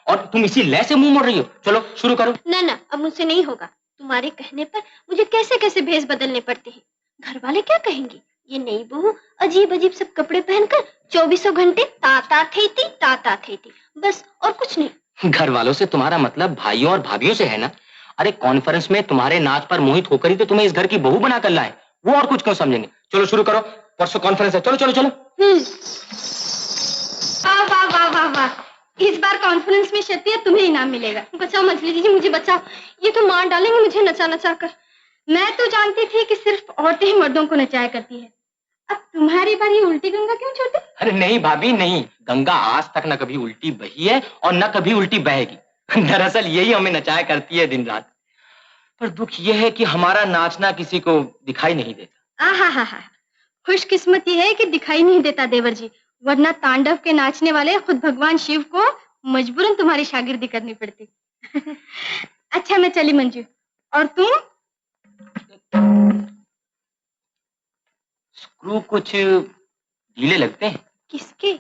और तुम इसी लय से मुंह मोड़ रही हो। चलो शुरू करो। ना ना, अब मुझसे नहीं होगा। तुम्हारे कहने पर मुझे कैसे कैसे भेष बदलने पड़ते हैं। घर वाले क्या कहेंगे? ये नई बहू अजीब अजीब सब कपड़े पहनकर 24 घंटे ताता थे थी, बस और कुछ नहीं। घर वालों से तुम्हारा मतलब भाइयों और भाभियों से है ना? अरे कॉन्फ्रेंस में तुम्हारे नाच पर मोहित होकर ही तो तुम्हें इस घर की बहू बनाकर लाए, वो और कुछ क्यों समझेंगे? चलो शुरू करो, परसों कॉन्फ्रेंस है। चलो चलो चलो। वाह वाह वाह वाह वाह, इस बार कॉन्फ्रेंस में शतिया तुम्हें इनाम मिलेगा। बचाओ मछली जी, मुझे बचाओ, ये तो मार डालेंगे मुझे नचा नचा कर। मैं तो जानती थी कि सिर्फ औरतें ही मर्दों को नचाया करती है। अब तुम्हारी बारी उल्टी गंगा क्यों छोड़ती? अरे नहीं भाभी नहीं, गंगा आज तक न कभी उल्टी बही है और न कभी उल्टी बहेगी। दरअसल यही हमें नचाया करती है दिन रात। पर दुख यह है कि हमारा नाचना किसी को दिखाई नहीं देता। आहा, खुशकिस्मती है कि दिखाई नहीं देता देवर जी, वरना तांडव के नाचने वाले खुद भगवान शिव को मजबूरन तुम्हारी शागिर्दी करनी पड़ती। अच्छा मैं चली मंजू, और तुम? स्क्रू कुछ ढीले लगते हैं। किसके?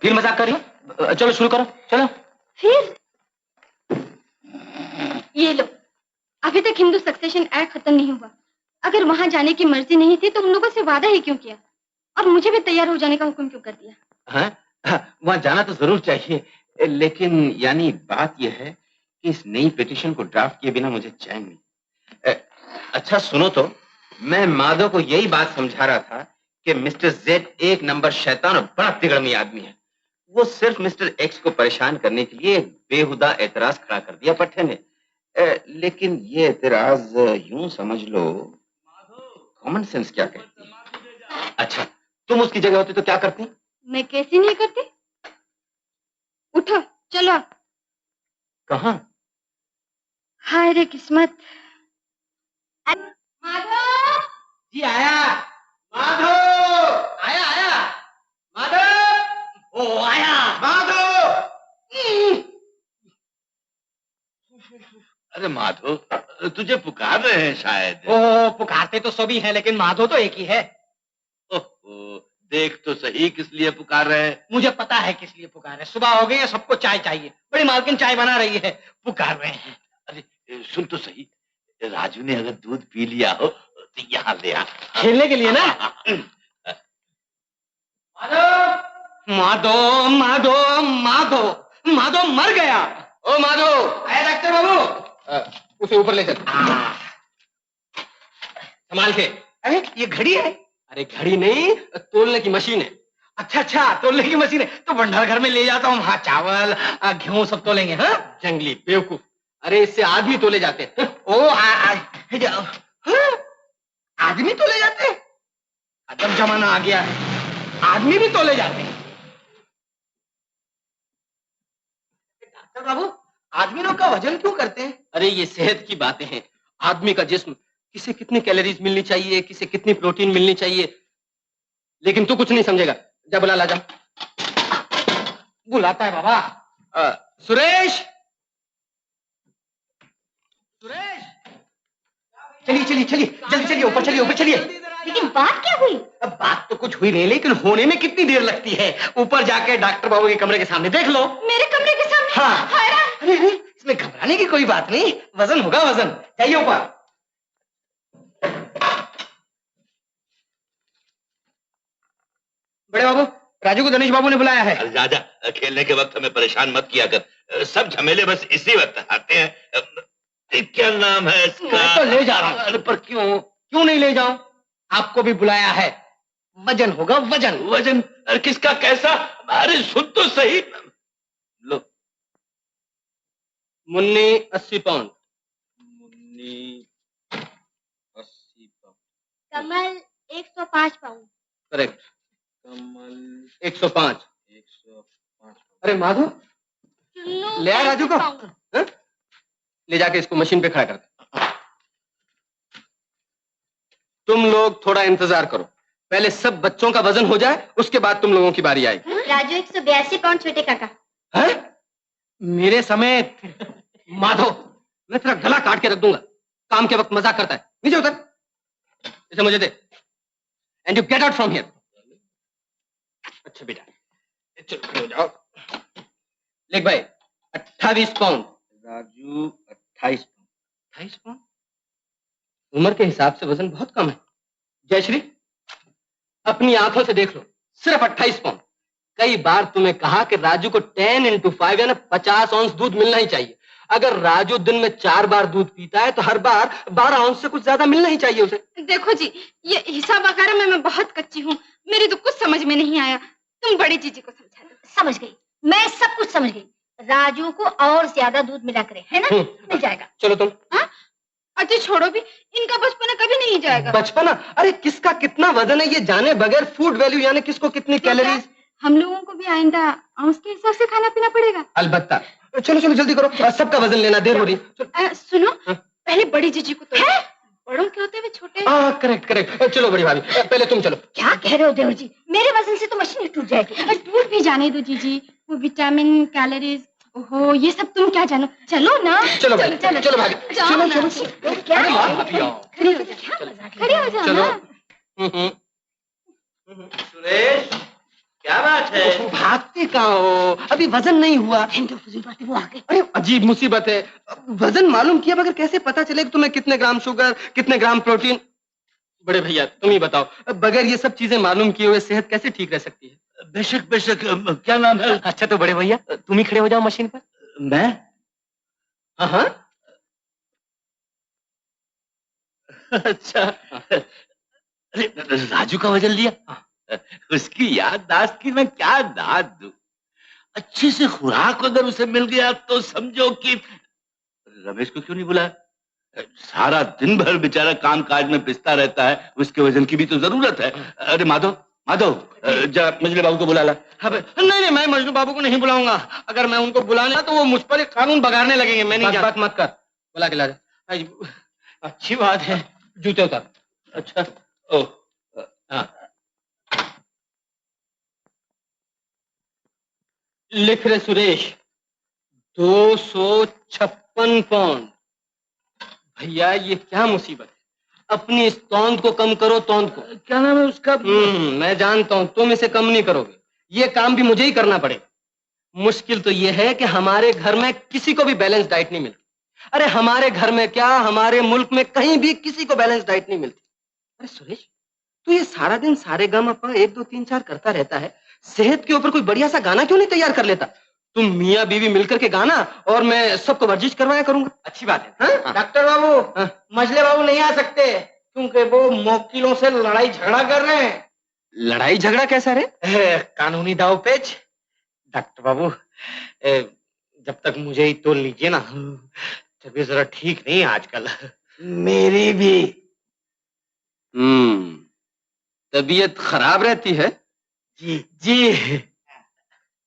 फिर मजाक कर रही हो? चलो शुरू करो, चलो। फिर ये लो, अभी तक हिंदू सक्सेशन एक्ट खत्म नहीं हुआ। अगर वहां जाने की मर्जी नहीं थी तो उन लोगों से वादा ही क्यों किया, और मुझे भी तैयार हो जाने का हुक्म क्यों कर दिया? हाँ, वहां जाना तो जरूर चाहिए, लेकिन यानी बात यह है कि इस नई पिटीशन को ड्राफ्ट किए बिना मुझे चैन नहीं। अच्छा सुनो तो, मैं माधव को यही बात समझा रहा था कि मिस्टर जेड एक नंबर शैतान और बड़ा तिगड़मी आदमी है। वो सिर्फ मिस्टर एक्स को परेशान करने के लिए एक बेहुदा एतराज खड़ा कर दिया पट्टे ने। लेकिन ये एतराज यूं समझ लो, कॉमन सेंस क्या कहती है। अच्छा तुम उसकी जगह होती तो क्या करती? मैं कैसी नहीं करती? उठो चलो। कहाँ? हाय रे किस्मत। माधव जी आया। माधव आया। माधव ओ आया। माधव अरे माधव, तुझे पुकार रहे हैं शायद। ओ पुकारते तो सभी हैं, लेकिन माधव तो एक ही है। ओहो, देख तो सही किस लिए पुकार रहे हैं। मुझे पता है किस लिए पुकार है। सुबह हो गई है, सबको चाय चाहिए, बड़ी मालकिन चाय बना रही है, पुकार रहे हैं। अरे सुन तो सही, राजू ने अगर दूध पी लिया हो तो यहाँ ले आ। खेलने के लिए ना? माधव माधव माधव माधव मर गया। ओ माधव, आया डॉक्टर बाबू। उसे ऊपर ले चल। संभाल के। अरे ये घड़ी है? अरे घड़ी नहीं, तोलने की मशीन है। अच्छा तोलने की मशीन है तो भंडार घर में ले जाता हूँ, वहां चावल गेहूं सब तोलेंगे। हाँ जंगली बेवकूफ, अरे इससे आदमी तोले जाते हैं। ओ आदमी तोले जाते हैं? अदब जमाना आ गया है, आदमी भी तोले जाते हैं। डॉक्टर बाबू, आदमी लोग का वजन क्यों करते हैं? अरे ये सेहत की बातें हैं। आदमी का जिस्म, किसे कितनी कैलोरीज मिलनी चाहिए, किसे कितनी प्रोटीन मिलनी चाहिए, लेकिन तू कुछ नहीं समझेगा। जा बुला ला, जा। बुलाता है बाबा। सुरेश, चलिए जल्दी चलिए, ऊपर चलिए। लेकिन बात क्या हुई? अब बात तो कुछ हुई नहीं, लेकिन होने में कितनी देर लगती है। ऊपर जाके डॉक्टर बाबू के कमरे के सामने देख लो। मेरे कमरे के सामने? हाँ। अरे इसमें घबराने की कोई बात नहीं, वजन होगा वजन। जाइए ऊपर। बड़े बाबू, राजू को गणेश बाबू ने बुलाया है। अरे राजा, खेलने के वक्त हमें परेशान मत किया कर, सब झमेले बस इसी वक्त आते हैं। क्या नाम है इसका? मैं तो ले जा रहा हूँ। अरे पर क्यों नहीं ले जाऊं? आपको भी बुलाया है, वजन होगा वजन। वजन? अरे किसका, कैसा? अरे सुन तो सही। लो। मुन्नी 80 पाउंड। मुन्नी 80 पाउंड। कमल 105 पाउंड। करेक्ट। कमल 105। 105। अरे माधव, ले आ राजू को। ले जाके इसको मशीन पे खड़ा कर दे। तुम लोग थोड़ा इंतजार करो, पहले सब बच्चों का वजन हो जाए, उसके बाद तुम लोगों की बारी आएगी। राजू 182 पाउंड छोटे काका। है? मेरे समेत? माधव, मैं तेरा गला काट के रख दूंगा। काम के वक्त मजाक करता है। नीचे उतर, इसे मुझे दे। And you get out from here. अच्छा बेटा, चलो खड़े हो जाओ। लेख भाई, 28 पाउंड। राजू 28 पाउंड। 28 पाउंड? उम्र के हिसाब से वजन बहुत कम है। जयश्री, अपनी आंखों से देख लो, सिर्फ 28 पाउंड। कई बार तुम्हें कहा कि राजू को 10 into 5 यानी 50 औंस दूध मिलना ही चाहिए। अगर राजू दिन में 4 बार दूध पीता है तो हर बार 12 औंस से कुछ ज्यादा मिलना ही चाहिए उसे। देखो जी, ये हिसाब वगैरह में मैं बहुत कच्ची हूँ, मेरी तो कुछ समझ में नहीं आया। तुम बड़ी जीजी को समझा दो। समझ गई, मैं सब कुछ समझ गई। राजू को और ज्यादा दूध मिला करे, है ना? मिल जाएगा। चलो तुम। हाँ? अच्छा छोड़ो भी, इनका बचपना कभी नहीं जाएगा। बचपना? अरे किसका कितना वजन है ये जाने बगैर फूड वैल्यू यानी किसको कितनी कैलोरीज। हम लोगों को भी आइंदा औंस के हिसाब से खाना पीना पड़ेगा। अलबत्ता। चलो चलो जल्दी करो, सबका वजन लेना, देर हो रही है। सुनो, पहले बड़ी जीजी को तो बड़ों के होते हुए छोटे। Correct correct. चलो बड़ी भाभी, पहले तुम चलो। क्या कह रहे हो देवर जी? मेरे वजन से तो मशीन ही टूट जाएगी। टूट भी जाने दो जीजी, वो विटामिन कैलोरीज, ओहो ये सब तुम क्या जानो। चलो ना। चलो भाई, चलो भाभी, चलो चलो। क्या खड़ी हो जा, खड़ी हो जा। चलो। सुरेश, क्या बात है? भागते कहाँ हो? अभी वजन नहीं हुआ। वो आ गए। अरे अजीब मुसीबत है, वजन मालूम किया मगर कैसे पता चलेगा तुम्हें कितने ग्राम शुगर, कितने ग्राम प्रोटीन? बड़े भैया तुम ही बताओ, बगैर ये सब चीजें मालूम किए हुए सेहत कैसे ठीक रह सकती है? बेशक बेशक, क्या नाम है? अच्छा तो बड़े भैया तुम ही खड़े हो जाओ मशीन पर। मैं? हाँ। अच्छा, अरे राजू का वजन लिया? उसकी याददाश्त की मैं क्या दाद दूं। अच्छी से खुराक अगर उसे मिल गया तो समझो कि रमेश को क्यों नहीं बुलाया? सारा दिन भर बेचारा काम काज में पिसता रहता है, उसके वजन की भी तो जरूरत है। अरे माधव, माधव जा मजले बाबू को बुला ला। नहीं मैं मजनू बाबू को नहीं बुलाऊंगा। अगर मैं उनको बुलाने तो वो मुझ पर एक कानून बगाड़ने लगेंगे। मैं नहीं बात मत कर, बुला के ला जा। अच्छी बात है, जूते उतार। अच्छा, ओह हाँ। लिख रहे सुरेश 256 पाउंड। भैया ये क्या मुसीबत है? अपनी इस तौंद को कम करो, तौंद को। क्या नाम है उसका? मैं जानता हूं तुम इसे कम नहीं करोगे, ये काम भी मुझे ही करना पड़ेगा। मुश्किल तो ये है कि हमारे घर में किसी को भी बैलेंस डाइट नहीं मिलती। अरे हमारे घर में क्या, हमारे मुल्क में कहीं भी किसी को बैलेंस डाइट नहीं मिलती। अरे सुरेश तू ये सारा दिन सारे गम अपा 1 2 3 4 करता रहता है, सेहत के ऊपर कोई बढ़िया सा गाना क्यों नहीं तैयार कर लेता? तुम मियाँ बीवी मिलकर के गाना और मैं सबको वर्जिश करवाया करूंगा। अच्छी बात है। हाँ? डॉक्टर बाबू, मजले बाबू नहीं आ सकते क्योंकि वो मौकिलों से लड़ाई झगड़ा कर रहे हैं। लड़ाई झगड़ा कैसा रे? कानूनी दावपेच। डॉक्टर बाबू जब तक मुझे ही तोल लीजिए ना, तबीयत जरा ठीक नहीं है आजकल। मेरी भी। तबीयत खराब रहती है? जी जी।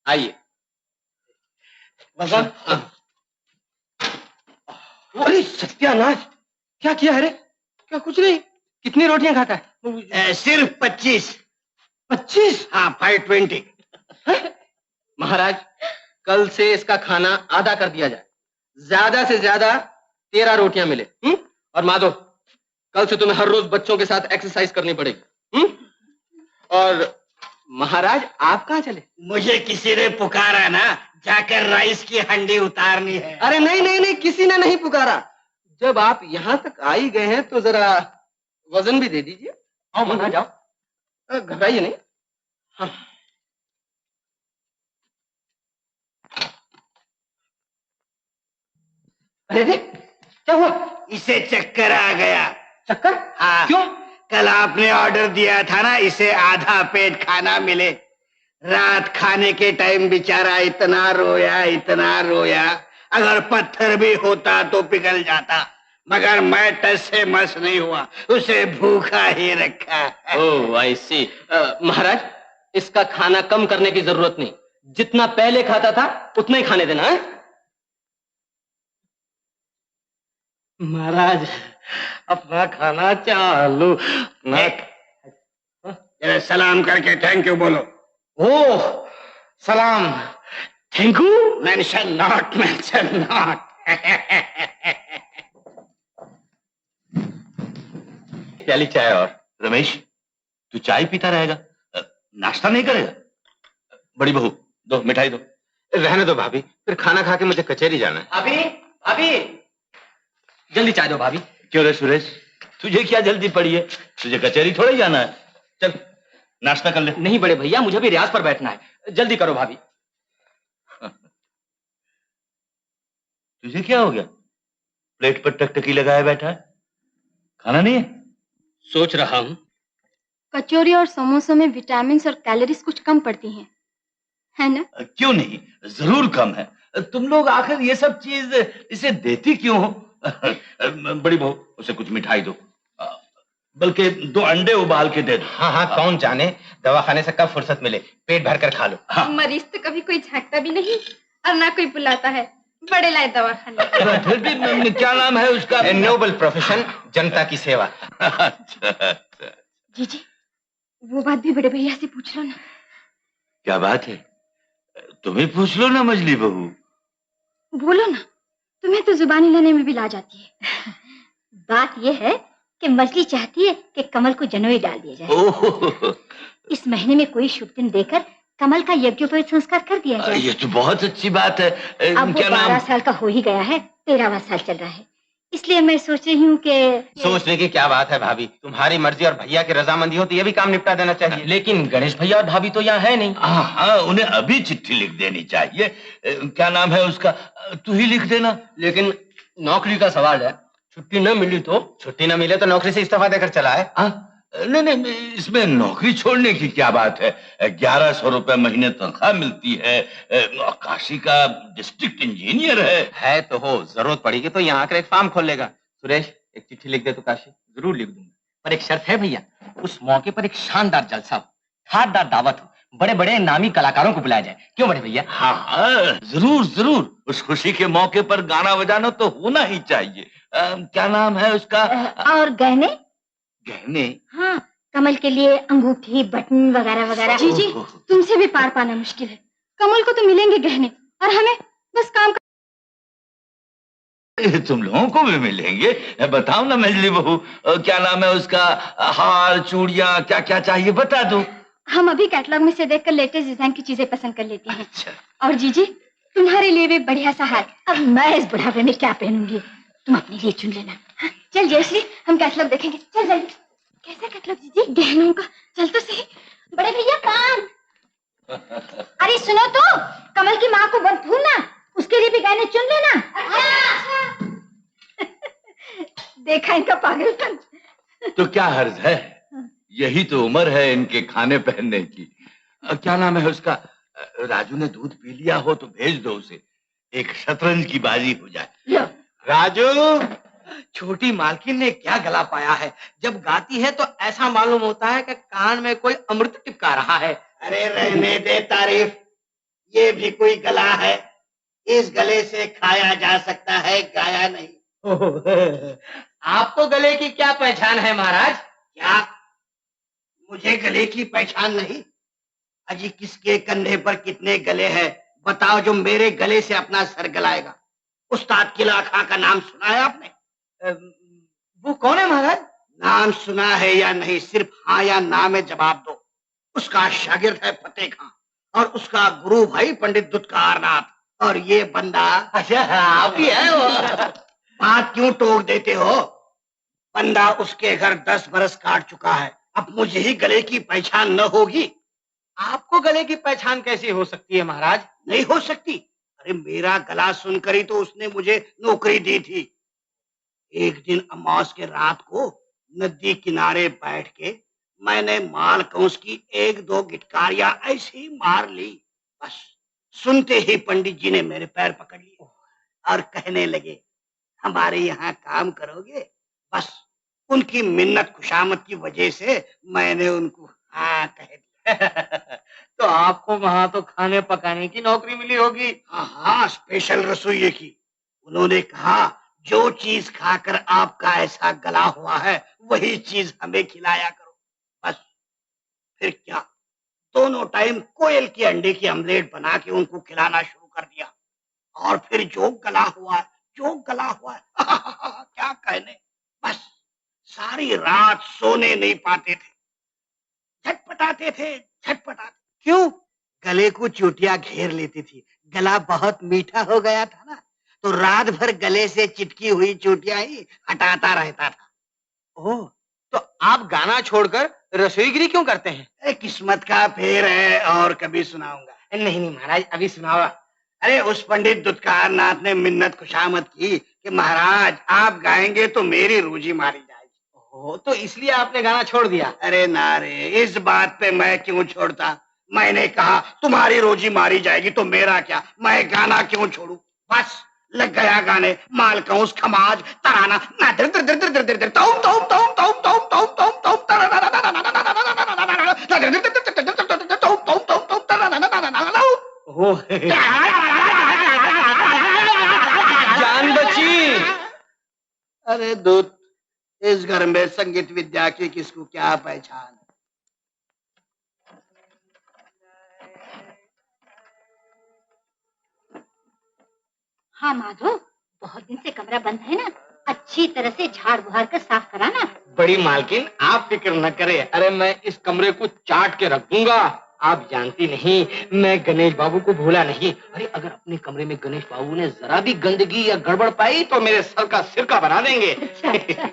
आइए। वजन? अरे सत्यानाश, क्या किया है रे? क्या कुछ नहीं। कितनी रोटियां खाता है? सिर्फ 25। 25? हाँ 520। महाराज कल से इसका खाना आधा कर दिया जाए, ज्यादा से ज्यादा 13 रोटियां मिले। और माधव कल से तुम्हें हर रोज बच्चों के साथ एक्सरसाइज करनी पड़ेगी। और महाराज आप कहाँ चले? मुझे किसी ने पुकारा ना, जाकर राइस की हंडी उतारनी है। अरे नहीं किसी ने नहीं पुकारा। जब आप यहाँ तक आ ही गए हैं तो जरा वजन भी दे दीजिए। आओ महाराज आओ, घबराइए नहीं। हाँ। अरे क्या हुआ? इसे चक्कर आ गया। चक्कर? हाँ। क्यों? कल आपने ऑर्डर दिया था ना इसे आधा पेट खाना मिले। रात खाने के टाइम बेचारा इतना रोया, अगर पत्थर भी होता तो पिघल जाता, मगर मैं टस से मस नहीं हुआ, उसे भूखा ही रखा। ओह आई सी। महाराज इसका खाना कम करने की जरूरत नहीं, जितना पहले खाता था उतना ही खाने देना है। महाराज अपना खाना चालू। सलाम करके थैंक यू बोलो। ओह सलाम, थैंक यू। Mention not. प्याली चाय। और रमेश तू चाय पीता रहेगा, नाश्ता नहीं करेगा? बड़ी बहू दो मिठाई दो। रहने दो भाभी, फिर खाना खा के मुझे कचहरी जाना है। अभी अभी जल्दी चाय दो भाभी। क्यों रे सुरेश, तुझे क्या जल्दी पड़ी है? तुझे कचहरी थोड़ी जाना है। चल नाश्ता कर ले। नहीं बड़े भैया, मुझे भी रियाज पर बैठना है, जल्दी करो भाभी। तुझे क्या हो गया? प्लेट पर टकटकी लगाए बैठा है, खाना नहीं है? सोच रहा हूँ कचौरी और समोसों में विटामिन और कैलोरीज कुछ कम पड़ती हैं, है ना? क्यों नहीं, जरूर कम है। तुम लोग आखिर ये सब चीज इसे देती क्यों हो? बड़ी बहू, उसे कुछ मिठाई दो, बल्कि 2 अंडे उबाल के दे दो। हाँ हाँ, कौन जाने दवाखाने से कब फुर्सत मिले, पेट भर कर खा लो। हाँ। मरीज तो कभी कोई झांकता भी नहीं और ना कोई बुलाता है, बड़े लाए दवाखाने। फिर भी क्या नाम है उसका? नोबल प्रोफेशन, जनता की सेवा। अच्छा। जी वो बात भी बड़े भैया से पूछ लो ना। क्या बात है? तुम्हें पूछ लो ना मजली बहू। बोलो ना, तुम्हें तो जुबानी लेने में भी ला जाती है। बात यह है कि मछली चाहती है कि कमल को जनेऊ डाल दिया जाए। ओह, इस महीने में कोई शुभ दिन देकर कमल का यज्ञोपवीत संस्कार कर दिया जाए। ये तो बहुत अच्छी बात है। अब वो क्या नाम? 12 साल का हो ही गया है, 13वां साल चल रहा है, इसलिए मैं सोच रही हूँ कि सोचने की क्या बात है भाभी, तुम्हारी मर्जी और भैया की रजामंदी हो तो ये भी काम निपटा देना चाहिए। लेकिन गणेश भैया और भाभी तो यहाँ है नहीं। हाँ, उन्हें अभी चिट्ठी लिख देनी चाहिए। क्या नाम है उसका? तू ही लिख देना। लेकिन नौकरी का सवाल है, छुट्टी न मिली तो? छुट्टी न मिले तो नौकरी से इस्तीफा देकर चला है। नहीं, इसमें नौकरी छोड़ने की क्या बात है? 1100 रुपए महीने तनख्वाह मिलती है, काशी का डिस्ट्रिक्ट इंजीनियर है तो हो, जरूरत पड़ेगी तो यहाँ आकर एक फार्म खोल लेगा। सुरेश, एक चिट्ठी लिख दे तो काशी। जरूर लिख दूंगा, पर एक शर्त है भैया, उस मौके पर एक शानदार जलसा हो, ठाटदार दावत हो, बड़े बड़े नामी कलाकारों को बुलाया जाए। क्यों बड़े भैया? हाँ, जरूर। उस खुशी के मौके पर गाना बजाना तो होना ही चाहिए। क्या नाम है उसका? और गहने? गहने? हाँ, कमल के लिए अंगूठी, बटन वगैरह वगैरह। जी तुमसे भी पार पाना मुश्किल है। कमल को तो मिलेंगे गहने और हमें बस काम तुम लोगों को भी मिलेंगे। बताओ ना मजली बहू, क्या नाम है उसका? हार, चूड़ियां, क्या क्या चाहिए बता दो। हम अभी कैटलॉग में से देखकर लेटेस्ट डिजाइन की चीजें पसंद कर लेती हैं। अच्छा। और जीजी, तुम्हारे लिए भी बढ़िया सा हार। अब मैं इस बुढ़ापे में क्या पहनूंगी, तुम अपने लिए चुन लेना। हाँ, चल जयश्री, हम कैटलॉग देखेंगे। चल जल्दी। कैसा कैटलॉग जीजी? गहनों का। चल तो सही। बड़े भैया कान। अरे सुनो तो, कमल की माँ को मत भूलना, उसके लिए भी गहने चुन लेना। देखा इनका पागलपन। तो क्या हर्ज है, यही तो उम्र है इनके खाने पहनने की। क्या नाम है उसका? राजू ने दूध पी लिया हो तो भेज दो उसे, एक शतरंज की बाजी हो जाए। राजू, छोटी मालकिन ने क्या गला पाया है, जब गाती है तो ऐसा मालूम होता है कि कान में कोई अमृत टिपका रहा है। अरे रहने दे तारीफ, ये भी कोई गला है? इस गले से खाया जा सकता है, गाया नहीं। आपको गले की क्या पहचान है महाराज? क्या मुझे गले की पहचान नहीं? अजी किसके कंधे पर कितने गले हैं बताओ, जो मेरे गले से अपना सर गलाएगा? उस्ताद किला खां का नाम सुना है आपने? वो कौन है महाराज? नाम सुना है या नहीं, सिर्फ हाँ या ना में जवाब दो। उसका शागिर्द है फतेह खां और उसका गुरु भाई पंडित दुत्कार नाथ, और ये बंदा। अच्छा, आप ही है वो? बात क्यों टोक देते हो? बंदा उसके घर 10 बरस काट चुका है, अब मुझे ही गले की पहचान न होगी? आपको गले की पहचान कैसी हो सकती है महाराज? नहीं हो सकती? अरे मेरा गला सुनकर ही तो उसने मुझे नौकरी दी थी। एक दिन अमावस के रात को नदी किनारे बैठ के मैंने माल कंस की 1-2 गिटकारियां ऐसे ही मार ली। बस सुनते ही पंडित जी ने मेरे पैर पकड़ लिए और कहने लगे, हमारे यहाँ काम करोगे? बस उनकी मिन्नत खुशामद की वजह से मैंने उनको हाँ कह दिया। तो आपको वहां तो खाने पकाने की नौकरी मिली होगी? हाँ, स्पेशल रसोई की। उन्होंने कहा, जो चीज खाकर आपका ऐसा गला हुआ है वही चीज हमें खिलाया करो। बस फिर क्या, दोनों टाइम कोयल के अंडे की ऑमलेट बना के उनको खिलाना शुरू कर दिया। और फिर जो गला हुआ है क्या कहने, बस सारी रात सोने नहीं पाते थे, झटपटाते थे। क्यों? गले को चोटियां घेर लेती थी, गला बहुत मीठा हो गया था ना, तो रात भर गले से चिटकी हुई चोटियां ही हटाता रहता था। ओह, तो आप गाना छोड़कर रसोईगिरी क्यों करते हैं? किस्मत का फेर है, और कभी सुनाऊंगा। नहीं नहीं महाराज, अभी सुनाओ। अरे उस पंडित दुत्कार नाथ ने मिन्नत खुशामद की कि महाराज आप गाएंगे तो मेरी रोजी मारी जाएगी। ओह, तो इसलिए आपने गाना छोड़ दिया? अरे ना रे, इस बात पे मैं क्यों छोड़ता। मैंने कहा तुम्हारी रोजी मारी जाएगी तो मेरा क्या, मैं गाना क्यों छोड़ू। बस लग गया गाने, माल कंस खमाज तराना ना दर दर दर दर दर दर दर तौम तौम तौम तौम तौम तौम तौम तौम तराना जान बची। अरे दूत, इस घर में संगीत विद्या की किसको क्या पहचान। हाँ माधव, बहुत दिन से कमरा बंद है ना, अच्छी तरह से झाड़ बुहार कर साफ कराना। बड़ी मालकिन आप फिक्र न करें, अरे मैं इस कमरे को चाट के रख दूंगा। आप जानती नहीं, मैं गणेश बाबू को भूला नहीं। अरे अगर अपने कमरे में गणेश बाबू ने जरा भी गंदगी या गड़बड़ पाई तो मेरे सर का सिरका बना देंगे। अच्छा, अच्छा।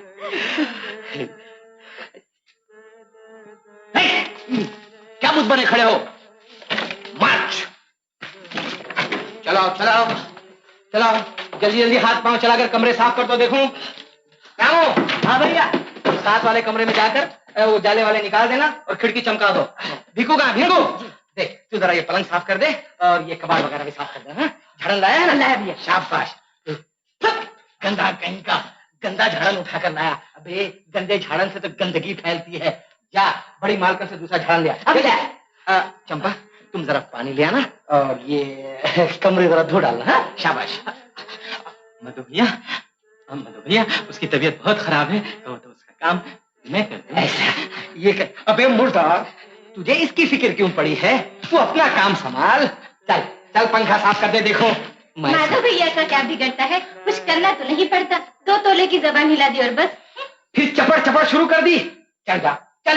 क्या मुझ बने खड़े हो? मार्च। चलाओ चलाओ चलाओ, जल्दी जल्दी हाथ पांव चलाकर कमरे साफ कर दो। देखूं क्या हो? हाँ भैया, साथ वाले कमरे में जाकर वो जाले वाले निकाल देना और खिड़की चमका दो। भिगू कहाँ? भिगू, देख तू जरा ये पलंग साफ कर दे और ये कबाड़ वगैरह भी साफ कर दे। हाँ? झाड़न लाया है ना? लाया भैया। शाबाश। गंदा कहीं का, गंदा झाड़न उठाकर लाया। अबे गंदे झाड़न से तो गंदगी फैलती है। जा बड़ी मालकन से दूसरा झाड़न लिया। चंपा तुम जरा पानी ले आना और ये कमरे जरा धो डालना। हाँ? शाबाश। मधु भैया उसकी तबीयत बहुत खराब है, तो उसका काम मैं कर दूं। ऐसा ये कर। अबे मुर्दा, तुझे इसकी फिक्र क्यों पड़ी है? तू अपना काम संभाल। चल चल पंखा साफ कर दे। देखो माधव भैया का क्या बिगड़ता है, कुछ करना तो नहीं पड़ता। 2 तोले की जबान हिला दी और बस। फिर चपड़ चपड़ शुरू कर दी। चल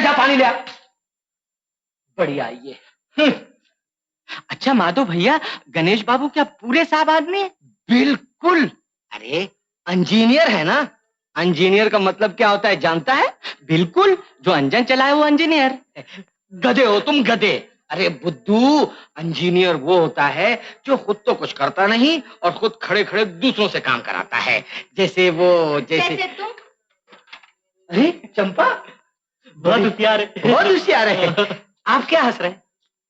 जा पानी ले आ। बढ़िया ये। अच्छा माधव भैया, गणेश बाबू क्या पूरे साहब आदमी है? बिल्कुल। अरे इंजीनियर है ना। इंजीनियर का मतलब क्या होता है जानता है? बिल्कुल, जो इंजन चलाए वो इंजीनियर। गधे हो तुम, गधे। अरे बुद्धू, इंजीनियर वो होता है जो खुद तो कुछ करता नहीं और खुद खड़े खड़े दूसरों से काम कराता है। जैसे तुम। अरे चंपा बहुत होशियार है, बहुत होशियार है। आप क्या हंस रहे हैं?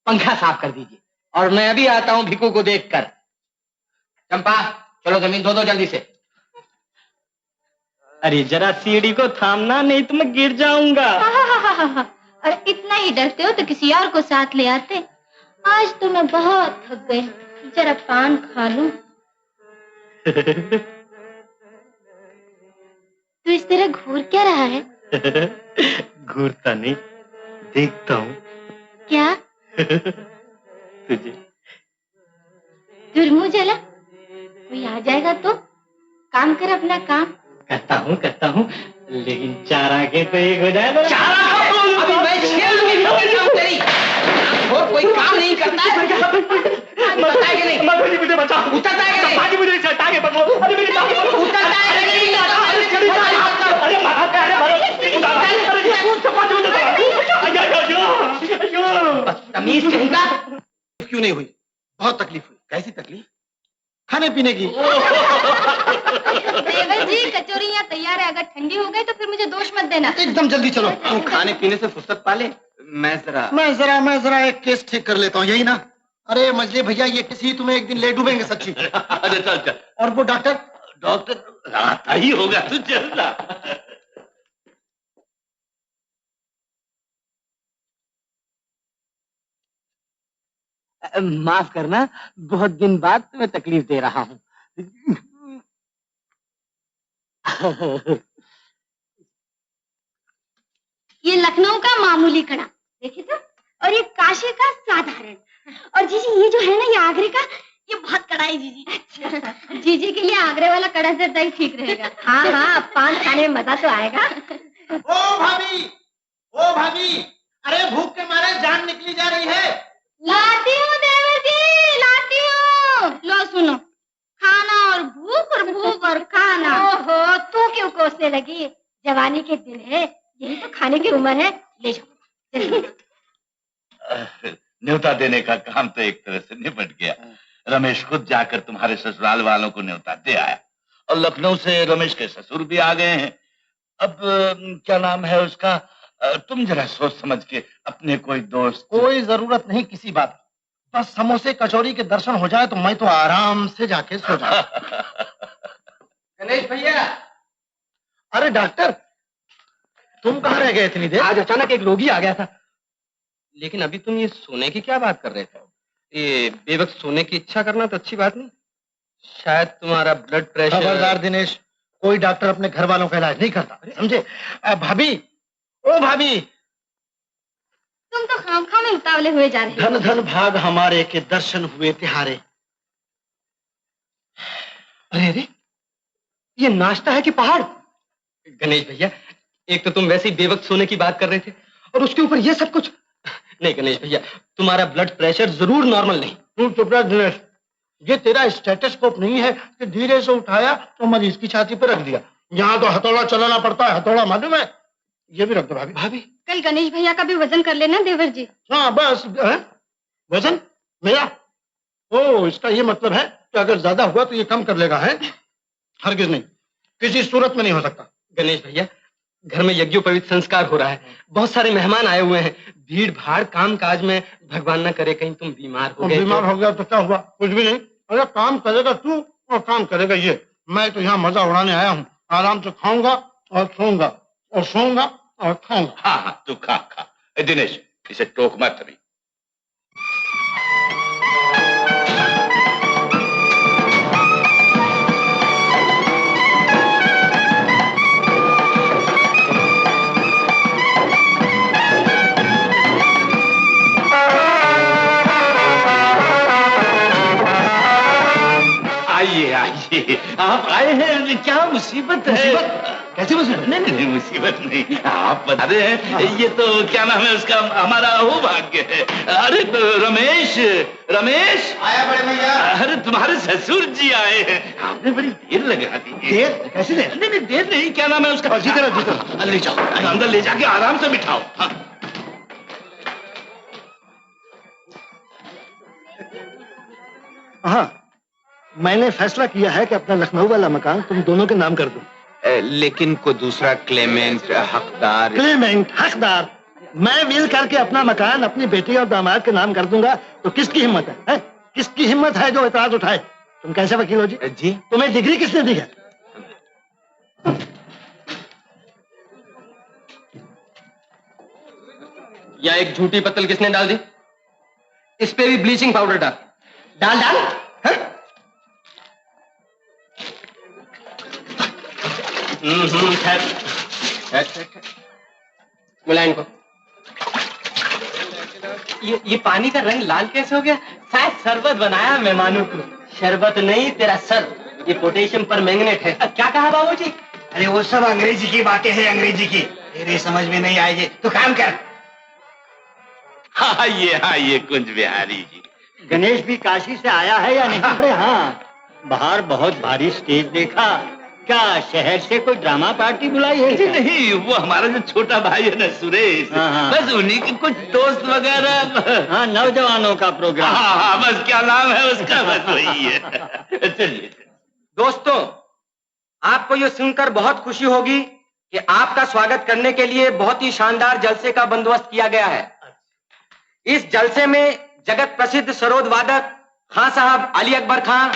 पंखा साफ कर दीजिए और मैं अभी आता हूँ भिक्कू को देखकर। चंपा चलो जमीन धो दो जल्दी से। अरे जरा सीढ़ी को थामना, नहीं तो मैं गिर जाऊंगा। और इतना ही डरते हो तो किसी और को साथ ले आते। आज तो मैं बहुत थक गई, जरा पान खा लूं। तू इस तरह घूर क्या रहा है? घूरता नहीं, देखता हूँ। क्या? तुझे। दुर्मु जला, कोई आ जाएगा तो? काम कर अपना काम। करता हूँ, लेकिन चार आगे तो एक हो जाए। अभी मैं छेड़ दूंगी तेरी। और कोई काम नहीं करता है। उतरता है कि नहीं? माधव जी मुझे बचाओ। उतरता है कि नहीं? माधव जी मुझे इसे हटा के पकड़ो। अरे मेरी टांग पकड़ो। उतरता है कि नहीं? अरे तमीज कहीं का। क्यों नहीं हुई? बहुत तकलीफ हुई। कैसी तकलीफ? खाने पीने की। देवर जी कचौरी यहाँ तैयार है, अगर ठंडी हो गई तो फिर मुझे दोष मत देना। एकदम जल्दी चलो। तू खाने पीने से फुर्सत पा ले। मैं जरा एक केस ठीक कर लेता हूँ, यही ना? अरे मजली भैया, ये किसी तुम्हें एक दिन ले डूबेंगे सच्ची। अरे चल। और वो डॉक्टर आता ही होगा, तू चल ना। माफ करना, बहुत दिन बाद तुम्हें तकलीफ दे रहा हूँ। ये लखनऊ का मामूली कड़ा देखे तो, और ये काशी का साधारण, और जीजी ये जो है ना ये आगरे का, ये बहुत कड़ा है जीजी। अच्छा। जीजी के लिए आगरे वाला कड़ा ज्यादा ही ठीक रहेगा। हाँ हाँ, पान खाने में मजा तो आएगा। ओ भाभी, अरे भूख के मारे जान निकली जा रही है। लाती हूँ देवर जी, लाती हूँ। जवानी के दिन है, यही तो खाने की उम्र है, ले जाओ। न्योता देने का काम तो एक तरह से निपट गया। रमेश खुद जाकर तुम्हारे ससुराल वालों को न्योता दे आया और लखनऊ से रमेश के ससुर भी आ गए हैं। अब क्या नाम है उसका, तुम जरा सोच समझ के अपने कोई दोस्त। कोई जरूरत नहीं किसी बात की, बस समोसे कचौरी के दर्शन हो जाए तो मैं तो आराम से जाके सो जाऊं। गणेश भैया। अरे डॉक्टर, तुम कहाँ रह गए इतनी देर? आज अचानक एक रोगी आ गया था। लेकिन अभी तुम ये सोने की क्या बात कर रहे थे? ये बेवक्त सोने की इच्छा करना तो अच्छी बात नहीं। शायद तुम्हारा ब्लड प्रेशर। खबरदार दिनेश, कोई डॉक्टर अपने घर वालों का इलाज नहीं करता, समझे? भाभी, ओ भाभी, तुम तो खामखा में उतावले हुए जा रहे हो। धन धन भाग हमारे के दर्शन हुए तिहारे। अरे अरे, ये नाश्ता है कि पहाड़? गणेश भैया, एक तो तुम वैसे ही बेवक्त सोने की बात कर रहे थे और उसके ऊपर ये सब कुछ। नहीं गणेश भैया, तुम्हारा ब्लड प्रेशर जरूर नॉर्मल नहीं। तू चुप रह दिनेश, ये तेरा स्टेथोस्कोप नहीं है कि धीरे से उठाया तो मरीज की छाती पर रख दिया। यहाँ तो हथौड़ा चलाना पड़ता है, हथौड़ा मालूम है? ये भी रख दो भाभी। भाभी, कल गणेश भैया का भी वजन कर लेना देवर जी। हाँ बस। वजन मेरा? ओ, इसका ये मतलब है कि अगर ज्यादा हुआ तो ये कम कर लेगा, है? हरगिज नहीं, किसी सूरत में नहीं हो सकता। गणेश भैया, घर में यज्ञोपवीत संस्कार हो रहा है, बहुत सारे मेहमान आए हुए हैं, भीड़ भाड़ काम काज में, भगवान न करे कहीं तुम बीमार हो गए। बीमार हो गया तो क्या हुआ? कुछ भी नहीं। अरे काम करेगा तू और काम करेगा ये। मैं तो यहाँ मजा उड़ाने आया हूँ, आराम से खाऊंगा और सोऊंगा और सोऊंगा और खाऊंगा। हाँ हाँ, तू खा खा। दिनेश, इसे टोक मत अभी। आइए आइए, आप आए हैं, क्या मुसीबत है? कैसी मुसीबत? नहीं नहीं मुसीबत नहीं, आप बता रहे हैं, ये तो क्या नाम है उसका, हमारा अहोभाग्य है। अरे तो रमेश, रमेश आया बड़े भैया। अरे तुम्हारे ससुर जी आए हैं, आपने बड़ी देर लगा दी। देर? कैसी देर? नहीं नहीं देर नहीं, क्या नाम है उसका? जीतर। ले जाओ, अंदर ले जाके आराम से बिठाओ। हाँ। हाँ, मैंने फैसला किया है कि अपना लखनऊ वाला मकान तुम दोनों के नाम कर दूं। लेकिन कोई दूसरा क्लेमेंट, हकदार? क्लेमेंट, हकदार? मैं विल करके अपना मकान अपनी बेटी और दामाद के नाम कर दूंगा तो किसकी हिम्मत है? किसकी हिम्मत है जो एतराज उठाए? तुम कैसे वकील हो जी? जी, तुम्हें डिग्री किसने दी है? या एक झूठी पत्तल किसने डाल दी? इस पे भी ब्लीचिंग पाउडर डाल। डाल डाल। बुला इनको। ये पानी का रंग लाल कैसे हो गया? शायद शरबत बनाया मेहमानों को। शरबत नहीं, तेरा सर। ये पोटेशियम पर मैंगनेट है। क्या कहा बाबूजी? अरे वो सब अंग्रेजी की बातें हैं, अंग्रेजी की, तेरे समझ में नहीं आएगी। तो काम कर। आइए कुंज बिहारी जी। गणेश भी काशी से आया है या नहीं? अरे हाँ, बाहर बहुत भारी स्टेज देखा। क्या शहर से कोई ड्रामा पार्टी बुलाई है? नहीं, वो हमारा जो छोटा भाई है ना सुरेश, हाँ। बस उन्हीं के कुछ दोस्त वगैरह। हाँ, नौजवानों का प्रोग्राम। हाँ, बस क्या नाम है उसका, बस वही है। चलिए। दोस्तों, आपको ये सुनकर बहुत खुशी होगी कि आपका स्वागत करने के लिए बहुत ही शानदार जलसे का बंदोबस्त किया गया है। इस जलसे में जगत प्रसिद्ध सरोद वादक खान साहब अली अकबर खान,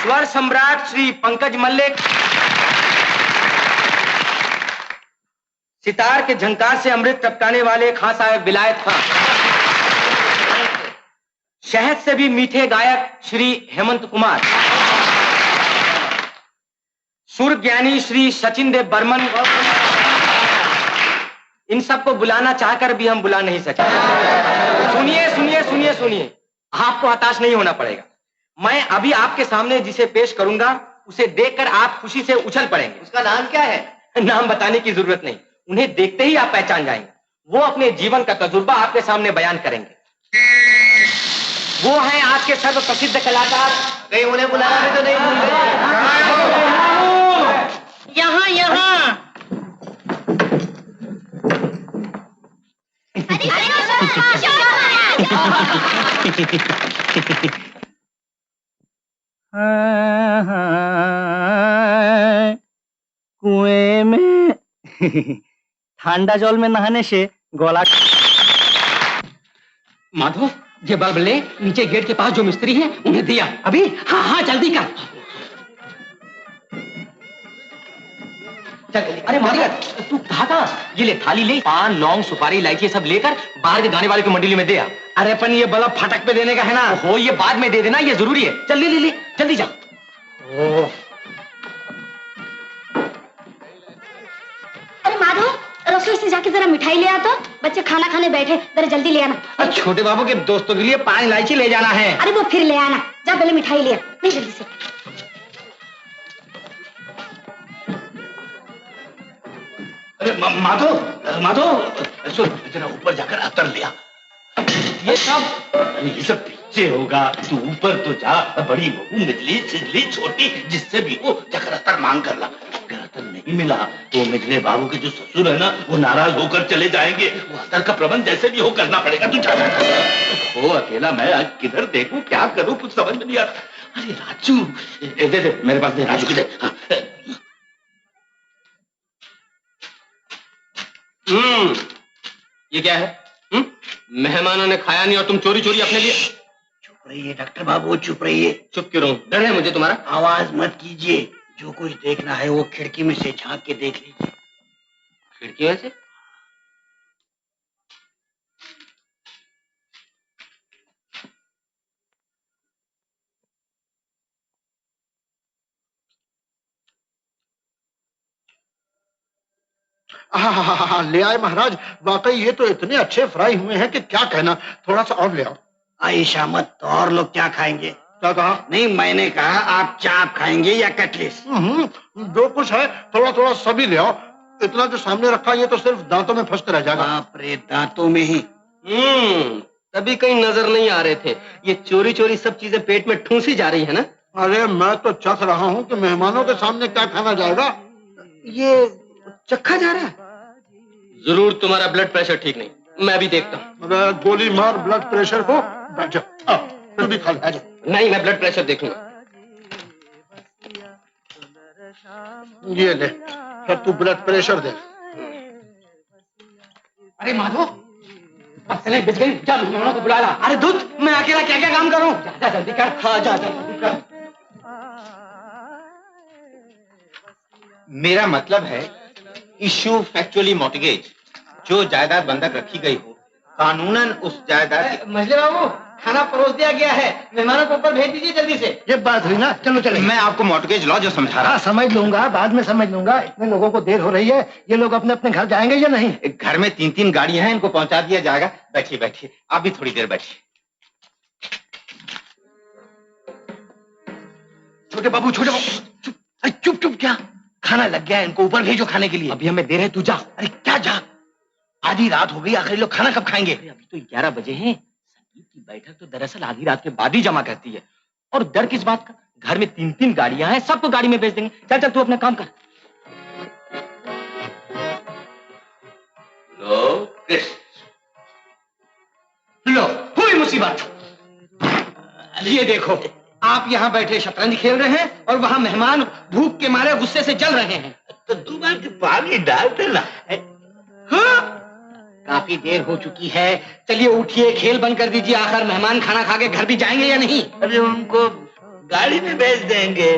स्वर सम्राट श्री पंकज मल्लिक, सितार के झंकार से अमृत टपकाने वाले खान साहब विलायत खान, शहद से भी मीठे गायक श्री हेमंत कुमार, सुर ज्ञानी श्री सचिन देव बर्मन। इन सबको बुलाना चाहकर भी हम बुला नहीं सके। सुनिए सुनिए सुनिए सुनिए, आपको हताश नहीं होना पड़ेगा। मैं अभी आपके सामने जिसे पेश करूंगा उसे देखकर आप खुशी से उछल पड़ेंगे। उसका नाम क्या है? नाम बताने की जरूरत नहीं, उन्हें देखते ही आप पहचान जाएंगे। वो अपने जीवन का तजुर्बा आपके सामने बयान करेंगे। वो हैं आज के सर्व प्रसिद्ध कलाकार। कहीं उन्हें बुलाना भी तो नहीं भूल गए। यहाँ। कुएं में ठंडा जल में नहाने से गला। माधव, ये बल्ब ले, नीचे गेट के पास जो मिस्त्री है उन्हें दिया अभी। हाँ हाँ जल्दी कर। चल, अरे मारिया, तू कहाँ था? ये ले थाली ले, पान लौंग सुपारी इलायची सब लेकर बाहर के गाने वाले की मंडली में दे आ। अरे पन ये बल्ब फटक पे देने का है ना। हो, ये बाद में दे देना, ये जरूरी है। चल ले ले ले, जल्दी जा। अरे माधव, रसोई से जाके जरा मिठाई ले आ तो। बच्चे खाना खाने बैठे, जरा जल्दी ले आना। छोटे बाबू के दोस्तों के लिए पान इलायची ले जाना है। अरे वो फिर ले आना, जा पहले मिठाई ले आ। नहीं, जल्दी से। अरे माधव, माधव सुन, जरा ऊपर जाकर अतर लिया। ये सब? अरे ये सब पीछे होगा, तू ऊपर तो जा। बड़ी बहू मिजली सिजली छोटी जिससे भी हो जाकर अतर मांग कर ला। अगर अतर नहीं मिला तो मिजले बाबू के जो ससुर है ना, वो नाराज होकर चले जाएंगे। वो अतर का प्रबंध जैसे भी हो करना पड़ेगा। तू जा। हो अकेला मैं आज किधर देखूं, क्या करूं, कुछ समझ में नहीं आ रहा। अरे राजू, दे दे मेरे पास, दे राजू की दे। ये क्या है? मेहमानों ने खाया नहीं और तुम चोरी चोरी अपने लिए। चुप रहिए डॉक्टर बाबू, चुप रहिए। चुप क्यों रहूं? डर है मुझे तुम्हारा? आवाज मत कीजिए। जो कुछ देखना है वो खिड़की में से झांक के देख लीजिए। खिड़की में से? ले आए महाराज। वाकई ये तो इतने अच्छे फ्राई हुए हैं कि क्या कहना। थोड़ा सा और ले आओ। आयशा मत, तो और लोग क्या खाएंगे? क्या कहा? नहीं, मैंने कहा आप चाप खाएंगे या कटलेस? जो कुछ है थोड़ा थोड़ा सभी ले आओ। इतना जो सामने रखा ये तो सिर्फ दांतों में फंस कर रह जाएगा। बाप रे, दांतों में ही। तभी कहीं नजर नहीं आ रहे थे। ये चोरी चोरी सब चीजें पेट में ठूंसी जा रही है ना। अरे मैं तो चख रहा हूँ कि मेहमानों के सामने क्या खाना जाएगा। ये चखा जा रहा है। जरूर तुम्हारा ब्लड प्रेशर ठीक नहीं, मैं भी देखता हूँ। अरे गोली मार ब्लड प्रेशर को। बैठ जाओ, तू भी खा ले। नहीं, मैं ब्लड प्रेशर देखूंगा। ये ले, फिर तू ब्लड प्रेशर देख। अरे माधव, चले बिच गई, चल मेहमानों को बुला ला। अरे दूध, मैं अकेला क्या क्या काम करूं? जा जल्दी कर। हाँ जा जल्दी कर। मेरा मतलब है इश्यू फैक्चुअली मॉर्गेज। जो जायदाद बंधक रखी गई हो, कानूनन उस जायदाद। मजले बाबू, खाना परोस दिया गया है, मेहमानों को ऊपर भेज दीजिए जल्दी से। ये बात हुई ना, चलो चले। मैं आपको मॉर्गेज लॉ जो समझा रहा। हाँ समझ लूंगा, बाद में समझ लूंगा। इतने लोगों को देर हो रही है, ये लोग अपने अपने घर जाएंगे या नहीं? घर में 3-3 गाड़ियां हैं, इनको पहुंचा दिया जाएगा। बैठिए बैठिए, आप भी थोड़ी देर बैठिए। छोटे बाबू, छोटे बाबू, चुप। अरे चुप चुप, क्या खाना लग गया है, इनको ऊपर भेजो खाने के लिए। अभी हमें देर है, तू जा। अरे क्या जा, आधी रात हो गई, आखिर लोग खाना कब खाएंगे? अभी तो 11 बजे हैं। संगीत की बैठक तो दरअसल आधी रात के बाद ही जमा करती है। और डर किस बात का? घर में 3-3 गाड़ियां हैं, सबको गाड़ी में भेज देंगे। चल चल, तू अपना काम कर। लो, हुई मुसीबत। ये देखो, आप यहाँ बैठे शतरंज खेल रहे हैं और वहाँ मेहमान भूख के मारे गुस्से से जल रहे हैं। तो 2 बाल्टी पानी डाल देना। हाँ? काफी देर हो चुकी है, चलिए उठिए, खेल बंद कर दीजिए। आखिर मेहमान खाना खा के घर भी जाएंगे या नहीं? अरे उनको गाड़ी में भेज देंगे।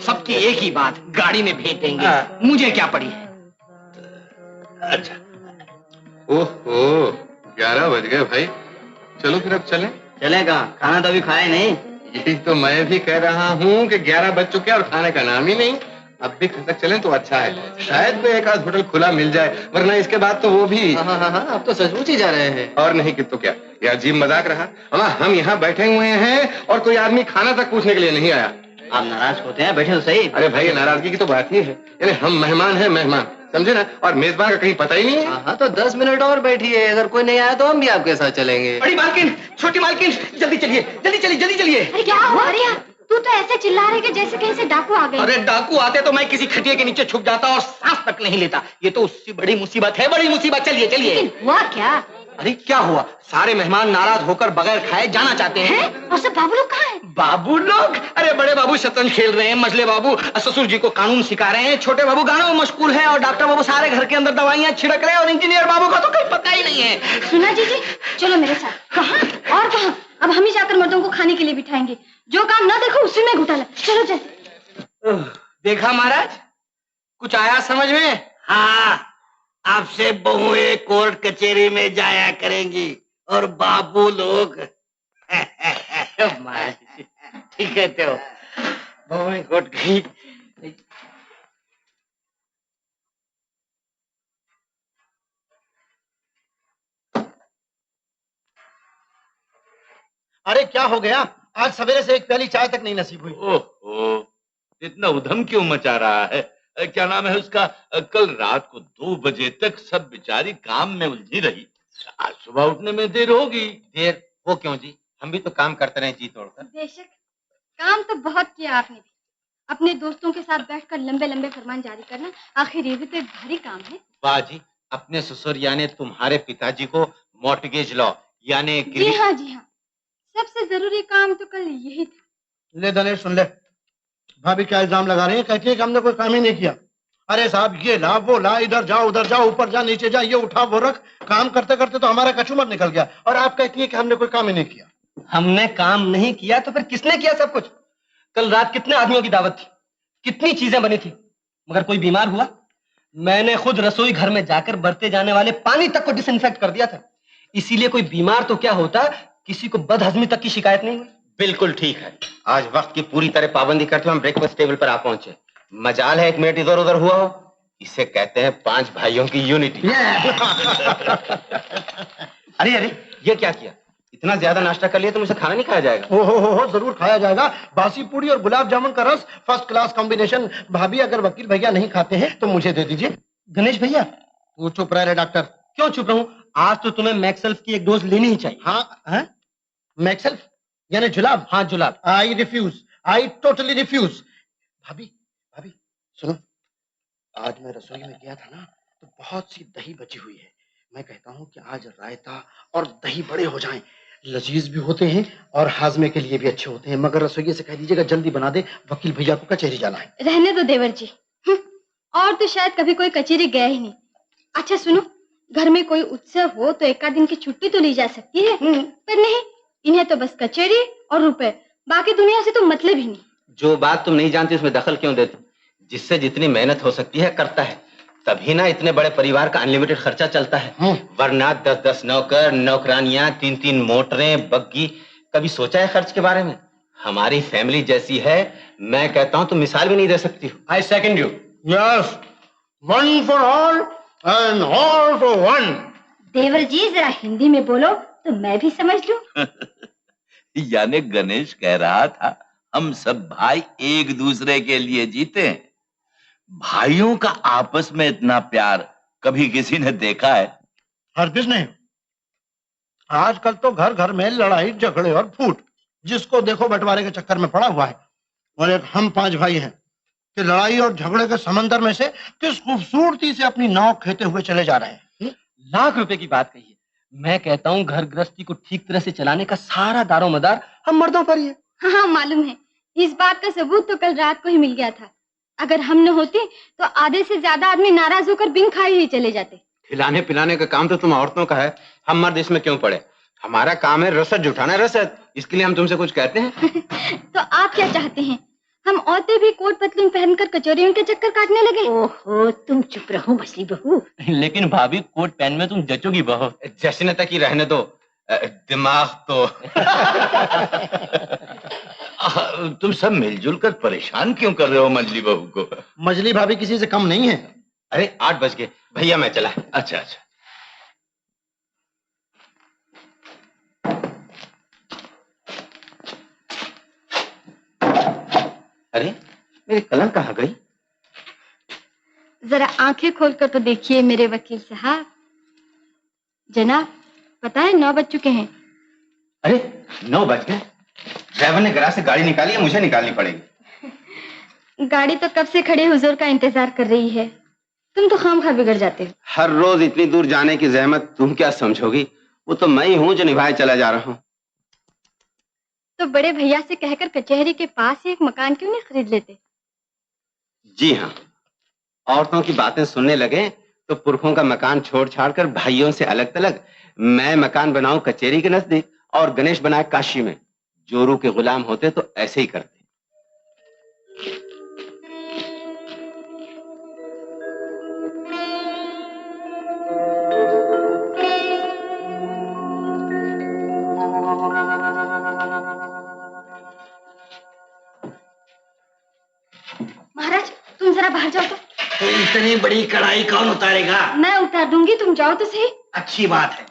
सबकी एक ही बात, गाड़ी में भेज देंगे। मुझे क्या पड़ी है। अच्छा, ओहो, 11 बज गए भाई। चलो फिर अब चलें। चलेगा, खाना तो अभी खाए नहीं। यही तो मैं भी कह रहा हूँ कि 11 बज चुके और खाने का नाम ही नहीं। अब भी खसक चलें तो अच्छा है, शायद कोई एक आध होटल खुला मिल जाए, वरना इसके बाद तो वो भी। हाँ, अब तो सचमुच ही जा रहे हैं। और नहीं कि तो क्या, ये अजीब मजाक रहा। हम यहाँ बैठे हुए हैं और कोई आदमी खाना तक पूछने के लिए नहीं आया। आप नाराज होते हैं, बैठे तो सही। अरे भाई, नाराजगी की तो बात ही है। यानी हम मेहमान हैं, मेहमान, समझे ना? और मेजबान का कहीं पता ही नहीं है। हाँ तो 10 मिनट और बैठिए, अगर कोई नहीं आया तो हम भी आपके साथ चलेंगे। बड़ी मालकिन, छोटी मालकिन, जल्दी चलिए, जल्दी चलिए, जल्दी चलिए। अरे क्या हुआ? अरे तू तो ऐसे चिल्ला रहे कि जैसे कहीं से डाकू आ गए। अरे डाकू आते तो मैं किसी खटिया के नीचे छुप जाता और सांस तक नहीं लेता। ये तो उससे बड़ी मुसीबत है, बड़ी मुसीबत। चलिए चलिए। लेकिन हुआ क्या? अरे क्या हुआ, सारे मेहमान नाराज होकर बगैर खाए जाना चाहते हैं। और सब बाबू लोग कहाँ हैं? बाबू लोग? अरे बड़े बाबू शतरंज खेल रहे हैं, मझले बाबू ससुर जी को कानून सिखा रहे हैं, छोटे बाबू गानों में मशगूल है और डॉक्टर बाबू सारे घर के अंदर दवाइयां छिड़क रहे हैं और इंजीनियर बाबू का तो कोई पता ही नहीं है। सुना जी, चलो मेरे साथ। कहाँ और कहाँ? अब हम ही जाकर मर्दों को खाने के लिए बिठाएंगे। जो काम ना देखो उसी में घुटाला। चलो चल। देखा महाराज, कुछ आया समझ में? हाँ, आपसे बहुएं कोर्ट कचहरी में जाया करेंगी और बाबू लोग ठीक कहते हो, बहुएं कोर्ट गई। अरे क्या हो गया, आज सवेरे से एक प्याली चाय तक नहीं नसीब हुई। ओहो, इतना उधम क्यों मचा रहा है? क्या नाम है उसका? कल रात को 2 बजे तक सब बेचारी काम में उलझी रही। आज सुबह उठने में देर होगी। देर वो क्यों जी, हम भी तो काम करते रहे जी तोड़कर। बेशक, काम तो बहुत किया आपने भी। अपने दोस्तों के साथ बैठकर लंबे लंबे फरमान जारी करना, आखिर ये भी तो एक भारी काम है। वाह जी, अपने ससुर यानी तुम्हारे पिताजी को मॉर्टगेज लॉ यानी जी हाँ जी हाँ, सबसे जरूरी काम तो कल यही था। ले दलेर सुन ले, भाभी क्या इल्जाम लगा रही है, कहती है कि हमने कोई काम ही नहीं किया। अरे साहब, ये ला वो ला, इधर जाओ उधर जाओ, ऊपर जा नीचे जा, ये उठा वो रख, काम करते करते तो हमारा कचूमर निकल गया और आप कहती है कि हमने कोई काम ही नहीं किया। हमने काम नहीं किया तो फिर किसने किया सब कुछ? कल रात कितने आदमियों की दावत थी, कितनी चीजें बनी थी, मगर कोई बीमार हुआ? मैंने खुद रसोई घर में जाकर बरते जाने वाले पानी तक को डिसइंफेक्ट कर दिया था। इसीलिए कोई बीमार तो क्या होता, किसी को बदहजमी तक की शिकायत नहीं हुई। बिल्कुल ठीक है, आज वक्त की पूरी तरह पाबंदी करते हुए हम ब्रेकफास्ट टेबल पर आ पहुंचे। मजाल है 1 मिनट इधर उधर हुआ हो, इसे कहते हैं 5 भाइयों की यूनिटी। अरे अरे, ये क्या किया? इतना ज्यादा नाश्ता कर लिया तो मुझे खाना नहीं खाया जाएगा? हो जरूर खाया जाएगा। बासी पूरी और गुलाब जामुन का रस, फर्स्ट क्लास कॉम्बिनेशन। भाभी, अगर वकील भैया नहीं खाते हैं तो मुझे दे दीजिए। गणेश भैया, वो चुप रह रहे डॉक्टर। क्यों चुप रहूं? आज तो तुम्हें मैक्सेल्फ की एक डोज लेनी ही चाहिए। हाँ, मैक्सेल्फ यानी जुलाब? हाँ जुलाब। I refuse, I totally refuse. भाभी भाभी सुनो, आज मैं रसोई में गया था ना, तो बहुत सी दही बची हुई है। मैं कहता हूँ कि आज रायता और दही बड़े हो जाएं, लजीज भी होते हैं और हाजमे के लिए भी अच्छे होते हैं। मगर रसोइये से कह दीजिएगा जल्दी बना दे, वकील भैया को कचहरी जाना है। रहने दो देवर जी, और तो शायद कभी कोई कचहरी गया ही नहीं। अच्छा सुनो, घर में कोई उत्सव हो तो 1 दिन की छुट्टी तो ली जा सकती है, पर नहीं, इन्हें तो बस कचहरी और रुपए, बाकी दुनिया से तो मतलब ही नहीं। जो बात तुम नहीं जानती उसमें दखल क्यों देते? जिससे जितनी मेहनत हो सकती है करता है, तभी ना इतने बड़े परिवार का अनलिमिटेड खर्चा चलता है। वरना 10-10 नौकर, नौकरानियां, 3-3 मोटरें, बग्गी। कभी सोचा है खर्च के बारे में? हमारी फैमिली जैसी है, मैं कहता हूं तुम मिसाल भी नहीं दे सकती हो। I second you. Yes, one for all and all for one. देवर जी जरा हिंदी में बोलो तो मैं भी समझ लूं। यानी गणेश कह रहा था हम सब भाई एक दूसरे के लिए जीते हैं। भाइयों का आपस में इतना प्यार कभी किसी ने देखा है? हरगिज नहीं। आजकल तो घर घर में लड़ाई झगड़े और फूट, जिसको देखो बंटवारे के चक्कर में पड़ा हुआ है। और एक हम 5 भाई हैं कि लड़ाई और झगड़े के समंदर में से किस खूबसूरती से अपनी नाव खेते हुए चले जा रहे हैं। लाख रुपए की बात कही है। मैं कहता हूँ घर गृहस्थी को ठीक तरह से चलाने का सारा दारोमदार हम मर्दों पर ही है। हाँ मालूम है, इस बात का सबूत तो कल रात को ही मिल गया था। अगर हम न होते तो आधे से ज्यादा आदमी नाराज होकर बिन खाए ही चले जाते। खिलाने पिलाने का काम तो तुम औरतों का है, हम मर्द इसमें क्यों पड़े? हमारा काम है रसद जुटाना, रसद। इसके लिए हम तुमसे कुछ कहते हैं? तो आप क्या चाहते हैं, हम औरतें भी कोट पतलून पहनकर कचोरियों के चक्कर काटने लगे? ओहो, तुम चुप रहो मछली बहू। लेकिन भाभी, कोट पहन में तुम जचोगी बहुत। जश्न तक ही रहने दो, दिमाग तो। तुम सब मिलजुल कर परेशान क्यों कर रहे हो मजली बहू को? मजली भाभी किसी से कम नहीं है। अरे 8 बज गए भैया, मैं चला। अच्छा अच्छा। अरे मेरी कलम कहाँ गई? जरा आंखें खोलकर तो देखिए मेरे वकील साहब। जनाब, पता है 9 बज चुके हैं। अरे 9 बज गए? ड्राइवर ने गराज से गाड़ी निकाली है, मुझे निकालनी पड़ेगी। गाड़ी तो कब से खड़े हुजूर का इंतजार कर रही है, तुम तो खामखा बिगड़ जाते हो। हर रोज इतनी दूर जाने की जहमत तुम क्या समझोगी? वो तो मैं ही हूँ जो निभाए चला जा रहा हूँ। तो बड़े भैया से कहकर कचहरी के पास ही एक मकान क्यों नहीं खरीद लेते? जी हाँ, औरतों की बातें सुनने लगे तो पुरखों का मकान छोड़ छाड़ कर भाइयों से अलग तलग मैं मकान बनाऊं कचेरी के नजदीक और गणेश बनाए काशी में। जोरू के गुलाम होते तो ऐसे ही करते। महाराज तुम जरा बाहर जाओ तो इतनी बड़ी कढ़ाई कौन उतारेगा? मैं उतार दूंगी, तुम जाओ तो सही। अच्छी बात है।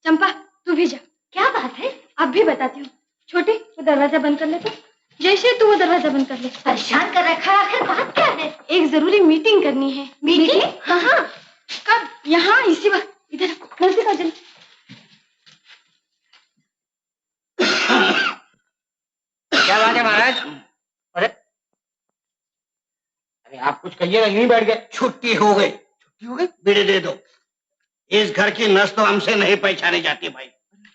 चंपा तू भी जा। क्या बात है? अब भी बताती हूँ। छोटे वो दरवाजा बंद कर ले। तो जैसे तू वो दरवाजा बंद कर ले। परेशान कर रखा है, आखिर बात क्या है? एक जरूरी मीटिंग करनी है। मीटिंग? हाँ। कब? यहाँ इसी वक्त। इधर जल्दी का जल्दी। क्या बात है महाराज? अरे आप कुछ कहिएगा, यूं ही बैठ गए। छुट्टी हो गई। छुट्टी हो गई? बीड़ी दे दो। इस घर की नस तो हमसे नहीं पहचानी जाती भाई।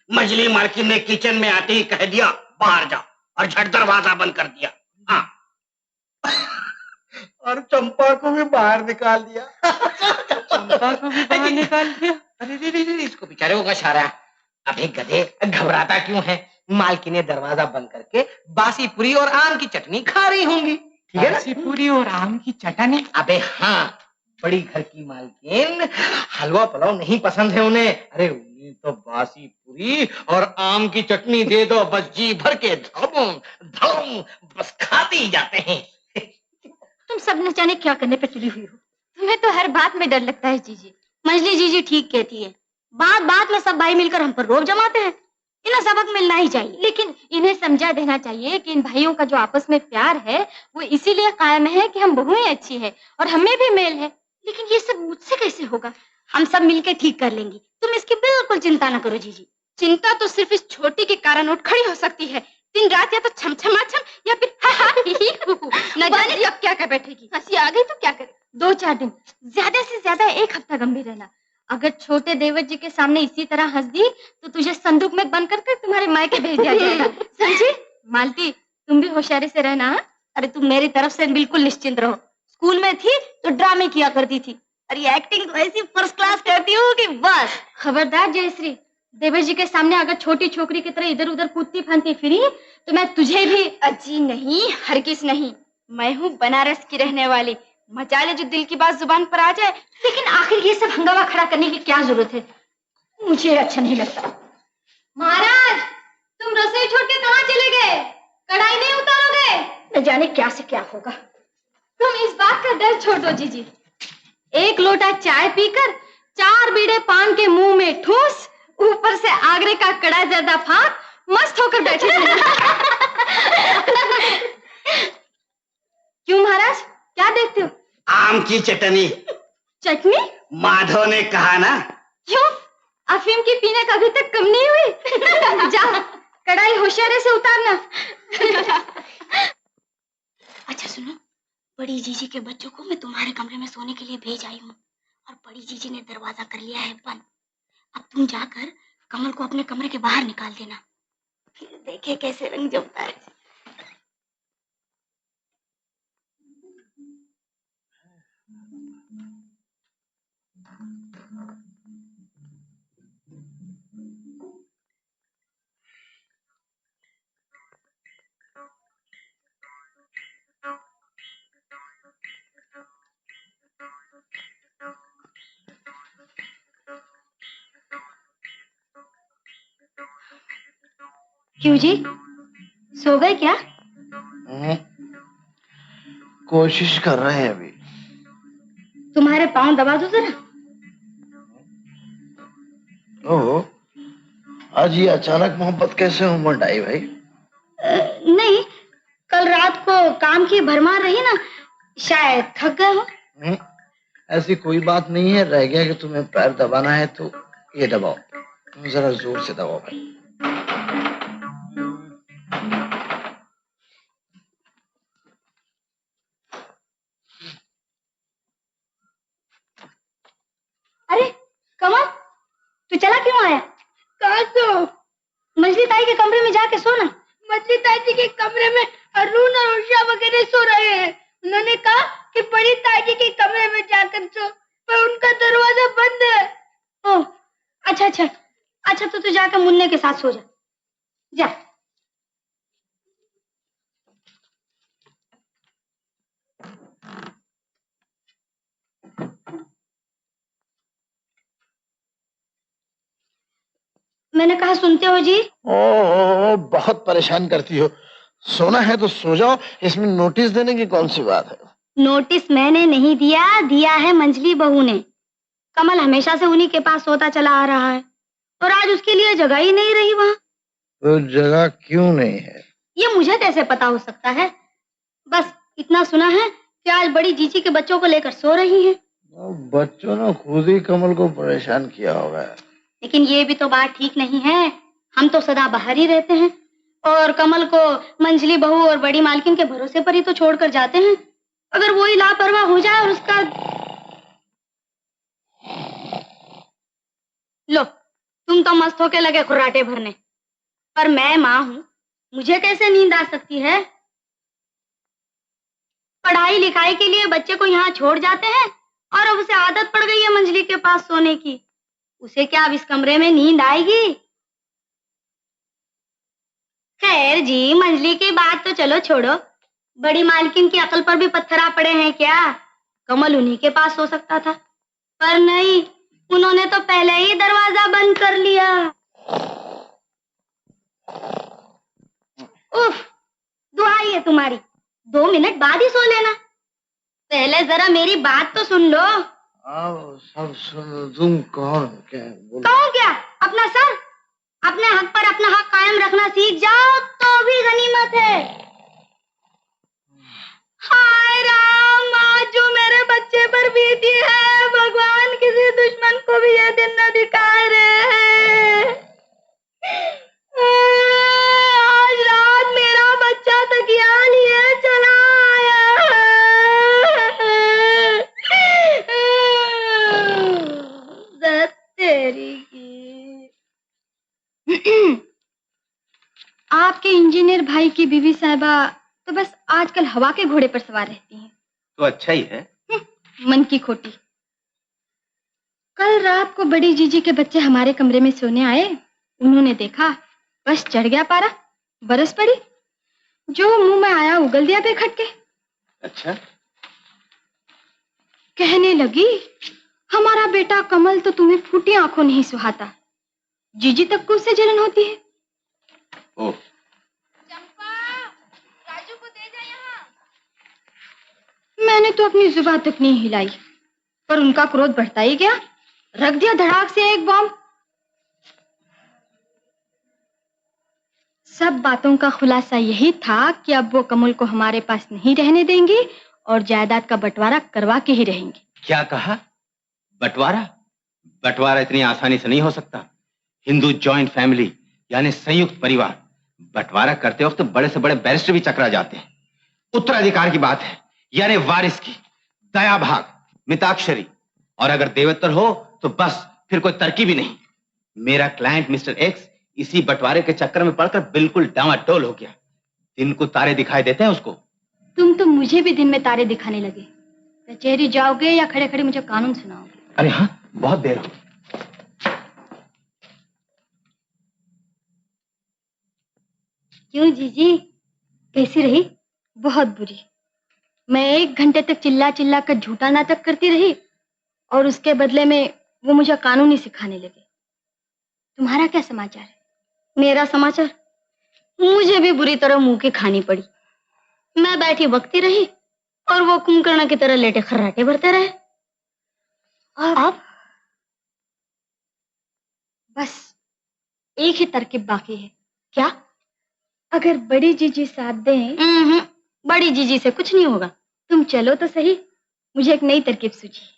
मछली मार्किन ने किचन में आते ही कह दिया बाहर जाओ और झट दरवाजा बंद कर दिया। हाँ। और चंपा को भी बाहर निकाल दिया। चंपा को भी बाहर निकाल दिया। अरे इसको बेचारे को कशा रहा है। अबे गधे, घबराता क्यों है? मालकी ने दरवाजा बंद करके बासी पूरी और आम की चटनी खा रही होंगी, ठीक है ना? बासी पूरी और आम की चटनी? अबे हाँ, बड़ी घर की मालकिन, हलवा पुलाव नहीं पसंद है उन्हें। अरे उन्हें तो बासी पूरी और आम की चटनी दे दो, बस जी भर के धम धम बस खाते ही जाते हैं। तुम सब न जाने क्या करने पे तुली हुई हो। तुम्हें तो हर बात में डर लगता है जीजी। मंजली जीजी ठीक कहती है, बात बात में सब भाई मिलकर हम पर रोब जमाते हैं। इन्हें सबक मिलना ही चाहिए। लेकिन इन्हें समझा देना चाहिए कि इन भाइयों का जो आपस में प्यार है वो इसीलिए कायम है कि हम बहुएं अच्छी है और हमें भी मेल है। लेकिन ये सब मुझसे कैसे होगा? हम सब मिलकर ठीक कर लेंगे, तुम इसकी बिल्कुल चिंता न करो जीजी। चिंता तो सिर्फ इस छोटी के कारण उठ खड़ी हो सकती है। दिन रात या तो छम छमाछम या फिर हा हा ही ही हू हू। न जाने अब क्या कर बैठेगी। हंसी आ गई तो क्या करे? 2-4 दिन, ज्यादा से ज्यादा 1 हफ्ता गंभीर रहना। अगर छोटे देवर जी के सामने इसी तरह हंस दी तो तुझे संदूक में बंद कर तुम्हारे मायके भेज दिया जाएगा। समझी? मालती तुम भी होशियारी से रहना। अरे तुम मेरी तरफ से बिल्कुल निश्चिंत रहो। स्कूल में थी तो ड्रामे किया करती थी। अरे एक्टिंग तो ऐसी फर्स्ट क्लास करती हूँ कि बस। खबरदार जयश्री, देवर जी के सामने अगर छोटी छोकरी की तरह इधर उधर कूदती फांती फिरी तो मैं तुझे भी। अजी नहीं, हरगिज नहीं। मैं हूँ बनारस की रहने वाली। मचा ले जो दिल की बात जुबान पर आ जाए। लेकिन आखिर ये सब हंगामा खड़ा करने की क्या जरूरत है? मुझे अच्छा नहीं लगता। महाराज तुम रसोई छोड़ के कहाँ चले गए? कढ़ाई नहीं उतारोगे? न जाने क्या से क्या होगा। तुम इस बात का डर छोड़ दो जीजी। 1 लोटा चाय पीकर 4 बीड़े पान के मुंह में ठूस, ऊपर से आगरे का कड़ा ज्यादा फाक, मस्त होकर बैठे थे। क्यों महाराज, क्या देखते हो? आम की चटनी। चटनी? माधव ने कहा ना। क्यों, अफीम की पीने का अभी तक कम नहीं हुई? जा कढ़ाई होशियारी से उतारना। अच्छा सुनो, बड़ी जीजी के बच्चों को मैं तुम्हारे कमरे में सोने के लिए भेज आई हूँ और बड़ी जीजी ने दरवाजा कर लिया है बंद। अब तुम जाकर कमल को अपने कमरे के बाहर निकाल देना, फिर देखे कैसे रंग जमता है। क्यों जी, सो गए क्या? कोशिश कर रहे हैं अभी। तुम्हारे पांव दबा दो जरा। ओह, आज ये अचानक मोहब्बत कैसे उमड़ आई भाई? नहीं, कल रात को काम की भरमार रही ना, शायद थक गए हो। ऐसी कोई बात नहीं है। रह गया कि तुम्हें पैर दबाना है तो ये दबाओ, जरा जोर से दबाओ भाई। जाके सोना। मछली ताई जी के कमरे में अरुण और उषा वगैरह सो रहे हैं। उन्होंने कहा कि बड़ी ताई जी के कमरे में जाकर सो, पर उनका दरवाजा बंद है। ओह, अच्छा अच्छा अच्छा, तो तू जाकर मुन्ने के साथ सो जा। जा। मैंने कहा सुनते हो जी? ओ, बहुत परेशान करती हो। सोना है तो सो जाओ, इसमें नोटिस देने की कौन सी बात है? नोटिस मैंने नहीं दिया, दिया है मंजली बहू ने। कमल हमेशा से उन्हीं के पास सोता चला आ रहा है और आज उसके लिए जगह ही नहीं रही वहाँ। तो जगह क्यों नहीं है? ये मुझे कैसे पता हो सकता है? बस इतना सुना है कि आज बड़ी जीजी के बच्चों को लेकर सो रही हैं। बच्चों ने खुद ही कमल को परेशान किया होगा। लेकिन ये भी तो बात ठीक नहीं है। हम तो सदा बाहर ही रहते हैं और कमल को मंजली बहू और बड़ी मालकिन के भरोसे पर ही तो छोड़कर जाते हैं। अगर वो ही लापरवाह हो जाए और उसका... लो, तुम तो मस्त होके लगे खुर्राटे भरने, पर मैं माँ हूँ, मुझे कैसे नींद आ सकती है? पढ़ाई लिखाई के लिए बच्चे को यहाँ छोड़ जाते हैं और अब उसे आदत पड़ गई है मंजली के पास सोने की। उसे क्या अब इस कमरे में नींद आएगी? खैर जी, मंजली की बात तो चलो छोड़ो, बड़ी मालकिन की अकल पर भी पत्थर आ पड़े हैं क्या? कमल उन्हीं के पास सो सकता था, पर नहीं, उन्होंने तो पहले ही दरवाजा बंद कर लिया। उफ, दुहाई है तुम्हारी, 2 मिनट बाद ही सो लेना। पहले जरा मेरी बात तो सुन लो। सब सुन, तुम कौन? क्या बोलो? कहूँ क्या? अपना सर, अपने हक पर अपना हक कायम रखना सीख जाओ तो भी गनीमत है। हाय राम, आज जो मेरे बच्चे पर बीती है, भगवान किसी दुश्मन को भी यह दिन न दिखा रहे हैं। आज रात मेरा बच्चा तकिया लिए चला आया। तेरी की। आपके इंजीनियर भाई की बीवी साहिबा तो बस आजकल हवा के घोड़े पर सवार रहती हैं। तो अच्छा ही है। मन की खोटी। कल रात को बड़ी जीजी के बच्चे हमारे कमरे में सोने आए। उन्होंने देखा, बस चढ़ गया पारा, बरस पड़ी, जो मुंह में आया उगल दिया बेखटके। अच्छा? कहने लगी, हमारा बेटा कमल तो तुम्हें फूटी आंखों नहीं सुहाता, जीजी तक को उससे जलन होती है। ओह, चंपा, राजू को दे जा यहाँ। मैंने तो अपनी जुबान तक नहीं हिलाई, पर उनका क्रोध बढ़ता ही गया। रख दिया धड़ाक से एक बॉम्ब। सब बातों का खुलासा यही था कि अब वो कमल को हमारे पास नहीं रहने देंगी और जायदाद का बंटवारा करवा के ही रहेंगी। क्या कहा? बंटवारा? बंटवारा इतनी आसानी से नहीं हो सकता। हिंदू जॉइंट फैमिली यानी संयुक्त परिवार, बंटवारा करते वक्त बड़े से बड़े बैरिस्टर भी चकरा जाते हैं। उत्तराधिकार की बात है, यानी वारिस की, दया भाग, मिताक्षरी, और अगर देवोत्तर हो तो बस फिर कोई तरकीब ही नहीं। मेरा क्लाइंट मिस्टर एक्स इसी बंटवारे के चक्कर में पड़कर बिल्कुल डामाडोल हो गया। दिन को तारे दिखाई देते हैं उसको। तुम तो मुझे भी दिन में तारे दिखाने लगे। कचहरी जाओगे या खड़े खड़े मुझे कानून सुनाओगे? अरे हाँ, बहुत देर हो। क्यों जीजी, कैसी रही? बहुत बुरी। मैं 1 घंटे तक चिल्ला चिल्ला कर झूठा नाटक करती रही और उसके बदले में वो मुझे कानून ही सिखाने लगे। तुम्हारा क्या समाचार है? मेरा समाचार? मुझे भी बुरी तरह मुंह की खानी पड़ी। मैं बैठी बकती रही और वो कुंभकर्ण की तरह लेटे खर्राटे भरते रहे। और अब बस एक ही तरकीब बाकी है। क्या? अगर बड़ी जीजी साथ दें। बड़ी जीजी से कुछ नहीं होगा। तुम चलो तो सही, मुझे एक नई तरकीब सूझी।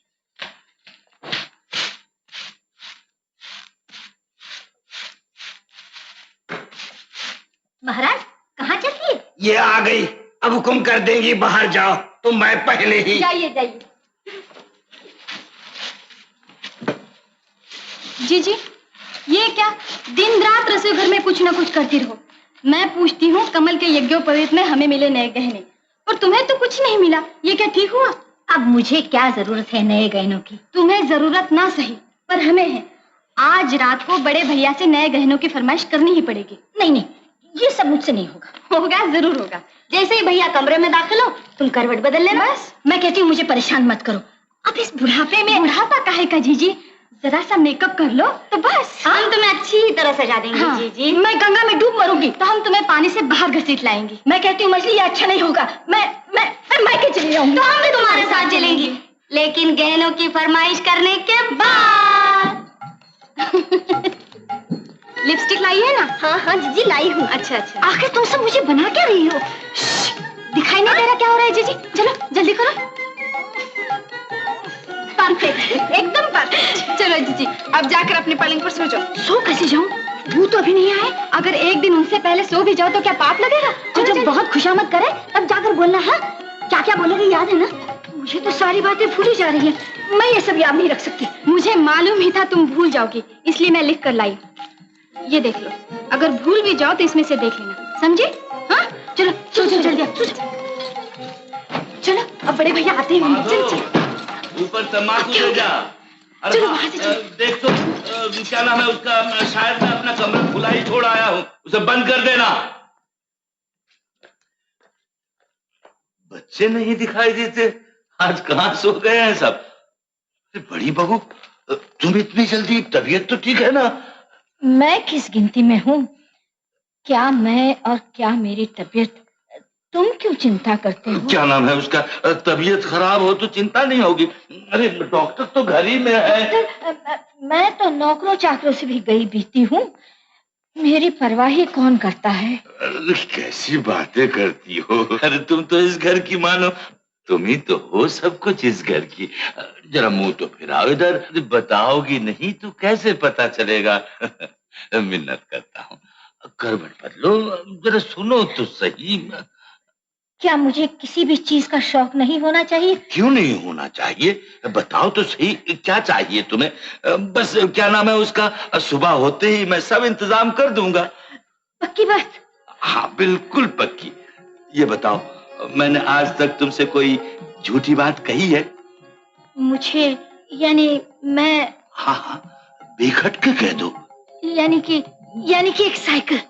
महाराज, कहाँ चली? ये आ गई, अब हुक्म कर देंगी बाहर जाओ, तो मैं पहले ही। जाइए जाइए। जीजी, ये क्या दिन रात रसोई घर में कुछ ना कुछ करती रहो। मैं पूछती हूँ कमल के यज्ञोपवीत में हमें मिले नए गहने, और तुम्हें तो कुछ नहीं मिला। ये क्या ठीक हुआ? अब मुझे क्या जरूरत है नए गहनों की? तुम्हें जरूरत ना सही, पर हमें है। आज रात को बड़े भैया से नए गहनों की फरमाइश करनी ही पड़ेगी। नहीं नहीं, ये सब मुझसे नहीं होगा। होगा, जरूर होगा। जैसे ही भैया कमरे में दाखिल हो, तुम करवट बदल लेना। बस मैं कहती हूँ मुझे परेशान मत करो। अब इस बुढ़ापे में। बुढ़ापा काहे का जीजी? जरा सा मेकअप कर लो तो बस। हम तुम्हें अच्छी तरह सजा देंगे। हाँ, जीजी मैं गंगा में डूब मरूंगी तो हम तुम्हें पानी से बाहर घसीट लाएंगी। मैं कहती हूँ मछली, ये अच्छा नहीं होगा। मैं मायके चली जाऊंगी। तो हम भी तुम्हारे साथ चलेंगी, लेकिन गहनों की फरमाइश करने के बाद। लिपस्टिक लाई है ना? हाँ हाँ जीजी लाई हूँ। अच्छा अच्छा। आखिर तुम सब मुझे बना क्या रही हो? दिखाई नहीं दे रहा क्या हो रहा है जीजी? चलो जल्दी करो। परफेक्ट, एकदम परफेक्ट। चलो जीजी, अब जाकर अपने पलंग पर सो जाओ। सो कैसे जाऊँ? वो तो अभी नहीं आए। अगर एक दिन उनसे पहले सो भी जाओ तो क्या पाप लगेगा? तो जब बहुत खुशामद करे तब जाकर बोलना। हाँ, क्या क्या बोलोगे याद है ना? मुझे तो सारी बातें भूली जा रही हैं। मैं ये सब याद नहीं रख सकती। मुझे मालूम ही था तुम भूल जाओगी, इसलिए मैं लिख कर लाई। ये देख लो, अगर भूल भी जाओ तो इसमें से देख लेना, समझे? हाँ चलो सो जाओ जल्दी। चलो अब बड़े भैया आते हैं। चलो चलो ऊपर तम्बाकू ले जा। चलो वहां से चलो। देख तो क्या नाम है उसका, शायद मैं अपना कमरा खुला ही छोड़ आया हूँ, उसे बंद कर देना। बच्चे नहीं दिखाई देते, आज कहाँ सो गए हैं सब? बड़ी बहू, तुम इतनी जल्दी, तबीयत तो ठीक है ना? मैं किस गिनती में हूँ? क्या मैं और क्या मेरी तबीयत? तुम क्यों चिंता करते हो? क्या नाम है उसका, तबीयत खराब हो तो चिंता नहीं होगी। अरे डॉक्टर तो घर ही में है। मैं तो नौकरों चाकरों से भी गई बीती हूँ, मेरी परवाह ही कौन करता है? अरे कैसी बातें करती हो? अरे तुम तो इस घर की मानो, तुम ही तो हो सब कुछ इस घर की। जरा मुंह तो फिराओ इधर, बताओगी नहीं तो कैसे पता चलेगा? मिन्नत करता हूँ, करवट बदलो, जरा सुनो तो सही। क्या मुझे किसी भी चीज का शौक नहीं होना चाहिए? क्यों नहीं होना चाहिए? बताओ तो सही, क्या चाहिए तुम्हें? बस क्या नाम है उसका, सुबह होते ही मैं सब इंतजाम कर दूंगा। पक्की बात? हाँ बिल्कुल पक्की। ये बताओ, मैंने आज तक तुमसे कोई झूठी बात कही है? मुझे यानी मैं। हाँ हाँ बेखट के कह दो। यानी कि एक साइकिल।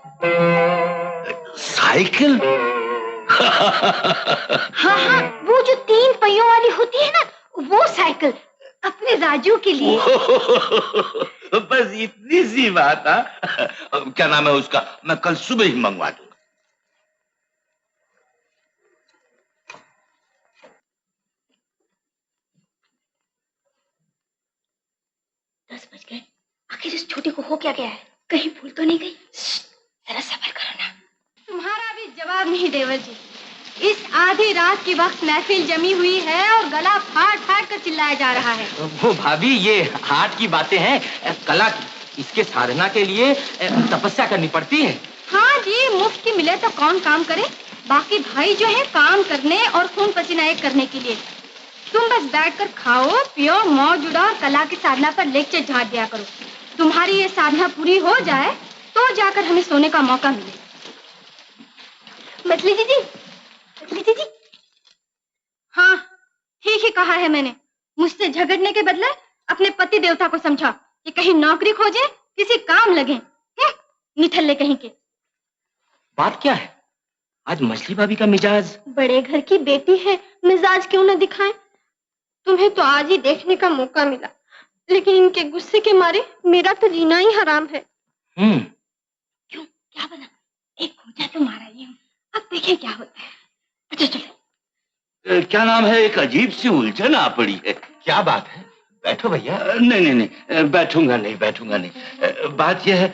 साइकिल? हाँ हाँ, वो जो 3 पहियों वाली होती है ना, वो साइकिल अपने राजू के लिए। बस इतनी सी बात। क्या नाम है उसका, मैं कल सुबह ही मंगवा दूंगा। 10 बज गए। आखिर इस छोटी को हो क्या गया है? कहीं भूल तो नहीं गई? जरा सब्र करो ना। तुम्हारा भी जवाब नहीं देवर जी। इस आधी रात की वक्त महफिल जमी हुई है और गला फाड़ फाड़ कर चिल्लाया जा रहा है। वो भाभी, ये हाट की बातें हैं, कला की। इसके साधना के लिए तपस्या करनी पड़ती है। हाँ जी, मुफ्त की मिले तो कौन काम करे। बाकी भाई जो है काम करने और खून पसीना एक करने के लिए। तुम बस बैठकर खाओ पियो मौज उड़ाओ, कला की साधना पर लेक्चर झाड़ दिया करो। तुम्हारी ये साधना पूरी हो जाए तो जाकर हमें सोने का मौका मिले। मछली दीदी, मछली दीदी। हाँ ठीक ही कहा है मैंने। मुझसे झगड़ने के बदले अपने पति देवता को समझा कि कहीं नौकरी खोजे, किसी काम लगे। निठल्ले कहीं के। बात क्या है? आज मछली भाभी का मिजाज। बड़े घर की बेटी है, मिजाज क्यों न दिखाए। तुम्हें तो आज ही देखने का मौका मिला, लेकिन इनके गुस्से के मारे मेरा तो जीना ही हराम है। क्यों, क्या बना? एक खोजा तो मारा ही हूँ, अब देखें क्या होता है। अच्छा चलो। क्या नाम है, एक अजीब सी उलझन आ पड़ी है। क्या बात है? बैठो भैया। नहीं, बैठूंगा नहीं। बात यह है,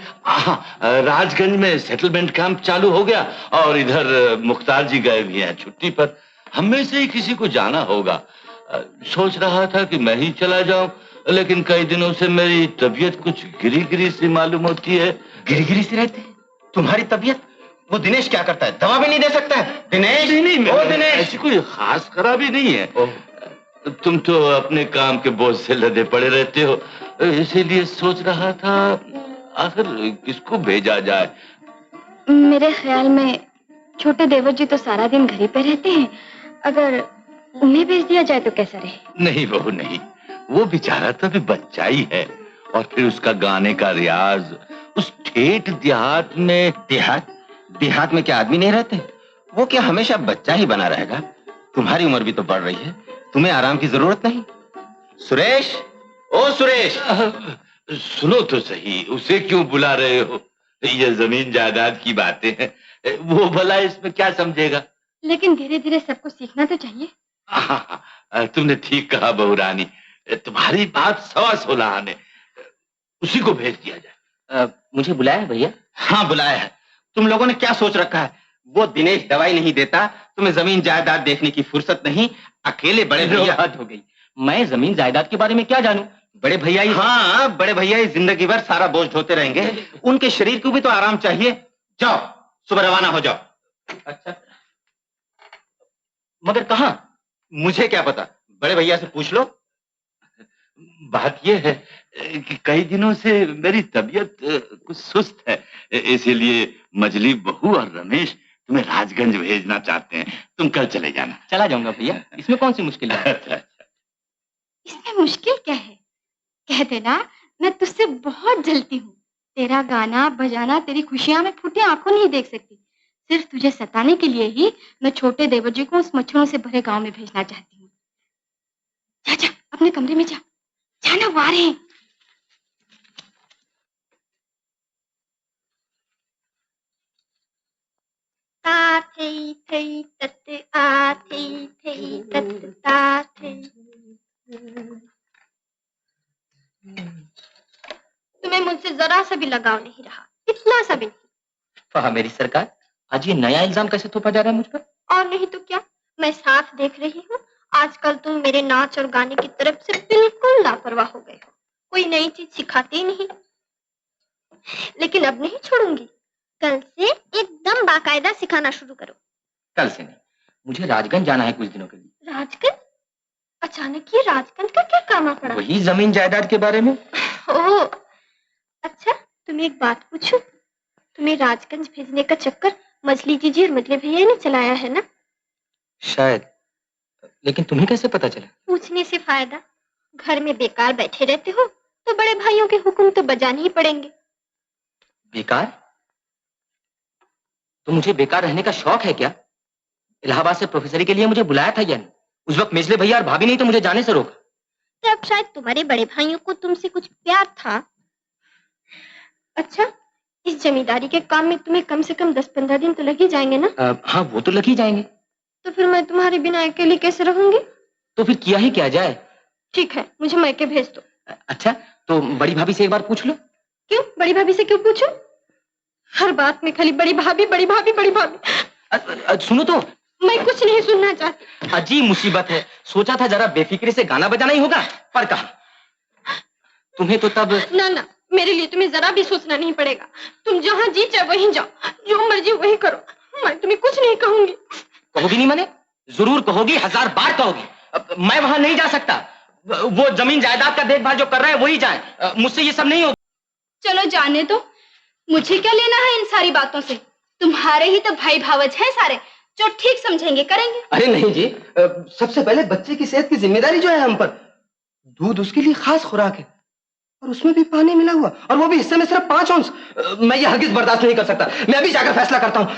राजगंज में सेटलमेंट काम चालू हो गया और इधर मुख्तार जी गए भी हैं छुट्टी पर। हम में से ही किसी को जाना होगा। सोच रहा था कि मैं ही चला जाऊं, लेकिन कई दिनों से मेरी तबीयत कुछ गिरी सी मालूम होती है। गिरी सी रहती है तुम्हारी तबीयत? वो दिनेश क्या करता है? दवा भी नहीं दे सकता है? दिनेश नहीं, ऐसी कोई खास खराबी नहीं है। तुम तो अपने काम के बोझ से लदे पड़े रहते हो, इसीलिए सोच रहा था आखिर किसको भेजा जाए। मेरे ख्याल में छोटे देवर जी तो सारा दिन घर ही पे रहते हैं, अगर उन्हें भेज दिया जाए तो कैसा रहे? नहीं बहू नहीं, वो बेचारा तो अभी बच्चा ही है, और फिर उसका गाने का रियाज उस ठेठ देहात में। देहात में क्या आदमी नहीं रहते? वो क्या हमेशा बच्चा ही बना रहेगा? तुम्हारी उम्र भी तो बढ़ रही है, तुम्हें आराम की जरूरत नहीं? सुरेश, ओ सुरेश! सुनो तो सही, उसे क्यों बुला रहे हो? ये जमीन जायदाद की बातें हैं, वो भला इसमें क्या समझेगा? लेकिन धीरे धीरे सबको सीखना तो चाहिए। तुमने ठीक कहा बहू रानी, तुम्हारी बात 16.25 आने। उसी को भेज दिया जाए। मुझे बुलाया है भैया? हाँ बुलाया है। तुम लोगों ने क्या सोच रखा है? वो दिनेश दवाई नहीं देता, तुम्हें जमीन जायदाद देखने की फुर्सत नहीं, अकेले बड़े भैया। हद हो गई, मैं जमीन जायदाद के बारे में क्या जानूं? बड़े भैया ही, हाँ बड़े भैया ही जिंदगी भर सारा बोझ ढोते रहेंगे, उनके शरीर को भी तो आराम चाहिए। जाओ सुबह रवाना हो जाओ। अच्छा, मगर कहाँ? मुझे क्या पता, बड़े भैया से पूछ लो। बात यह है कि कई दिनों से मेरी तबीयत कुछ सुस्त है, इसीलिए मजली बहू और रमेश तुम्हें राजगंज भेजना चाहते हैं। तुम कल चले जाना। चला जाऊंगा भैया, इसमें कौन सी मुश्किल है? इसमें मुश्किल क्या है? कह देना मैं तुझसे बहुत जलती हूँ। तेरा गाना बजाना, तेरी खुशियां मैं फूटी आंखों नहीं देख सकती। सिर्फ तुझे सताने के लिए ही मैं छोटे देवर जी को उस मच्छरों से भरे गांव में भेजना चाहती हूँ। जा जा अपने कमरे में जा, जाना वो आ रहे हैं। तुम्हें मुझसे जरा सा भी लगाव नहीं रहा, इतना सा भी नहीं। हाँ मेरी सरकार, आज ये नया इल्जाम कैसे थोपा जा रहा है मुझ पर? और नहीं तो क्या, मैं साफ देख रही हूँ आजकल तुम मेरे नाच और गाने की तरफ से बिल्कुल लापरवाह हो गए हो। कोई नई चीज सिखाते ही नहीं। लेकिन अब नहीं छोड़ूंगी, कल से एकदम बाकायदा सिखाना शुरू करो। कल से नहीं, मुझे राजगंज जाना है कुछ दिनों के लिए। राजगंज? अचानक ये राजगंज का क्या काम आ पड़ा? वही जमीन जायदाद के बारे में। ओह अच्छा, तुम्हें एक बात पूछूं? तुम्हें राजगंज भेजने का चक्कर मछली जीजी और मजले भैया ने चलाया है ना? शायद, लेकिन तुम्हें कैसे पता चला? पूछने से फायदा, घर में बेकार बैठे रहते हो तो बड़े भाइयों के हुक्म तो बजाने ही पड़ेंगे। बेकार? तो मुझे बेकार रहने का शौक है क्या? इलाहाबाद से प्रोफेसरी के लिए मुझे बुलाया था या नहीं? उस वक्त मिजले भैया और भाभी नहीं तो मुझे जाने से रोका। तब शायद तुम्हारे बड़े भाइयों को तुमसे कुछ प्यार था। अच्छा, इस जमींदारी के काम में तुम्हें कम से कम 10-15 दिन तो लग ही जाएंगे ना? हाँ वो तो लग ही जाएंगे। तो फिर मैं तुम्हारे बिना अकेली कैसे रहूंगी? तो फिर किया ही क्या जाए? ठीक है, मुझे मायके भेज दो। अच्छा, तो बड़ी भाभी से एक बार पूछ लो। क्यों? बड़ी भाभी से क्यों पूछूं? हर बात में खाली बड़ी भाभी बड़ी भाभी बड़ी भाभी। सुनो तो। मैं कुछ नहीं सुनना चाहती। अजीब मुसीबत है, सोचा था जरा बेफिक्री से गाना बजाना ही होगा, पर कहा तुम्हें तो तब। ना ना, मेरे लिए तुम्हें जरा भी सोचना नहीं पड़ेगा। तुम जहाँ जी चाहे वहीं जाओ, जो मर्जी वही करो, मैं तुम्हें कुछ नहीं कहूंगी। कहोगी नहीं माने? जरूर कहोगी, 1000 बार कहोगी। मैं वहां नहीं जा सकता, वो जमीन जायदाद का देखभाल जो कर रहा है वही जाए, मुझसे ये सब नहीं होगा। चलो जाने दो, मुझे क्या लेना है इन सारी बातों से? तुम्हारे ही तो भाई भावज हैं सारे, जो ठीक समझेंगे करेंगे। अरे नहीं जी, सबसे पहले बच्चे की सेहत की जिम्मेदारी जो है हम पर। दूध उसके लिए खास खुराक है और उसमें भी पानी मिला हुआ, और वो भी हिस्से में सिर्फ 5 अंश। मैं ये हरगिज बर्दाश्त नहीं कर सकता। मैं अभी जाकर फैसला करता हूँ।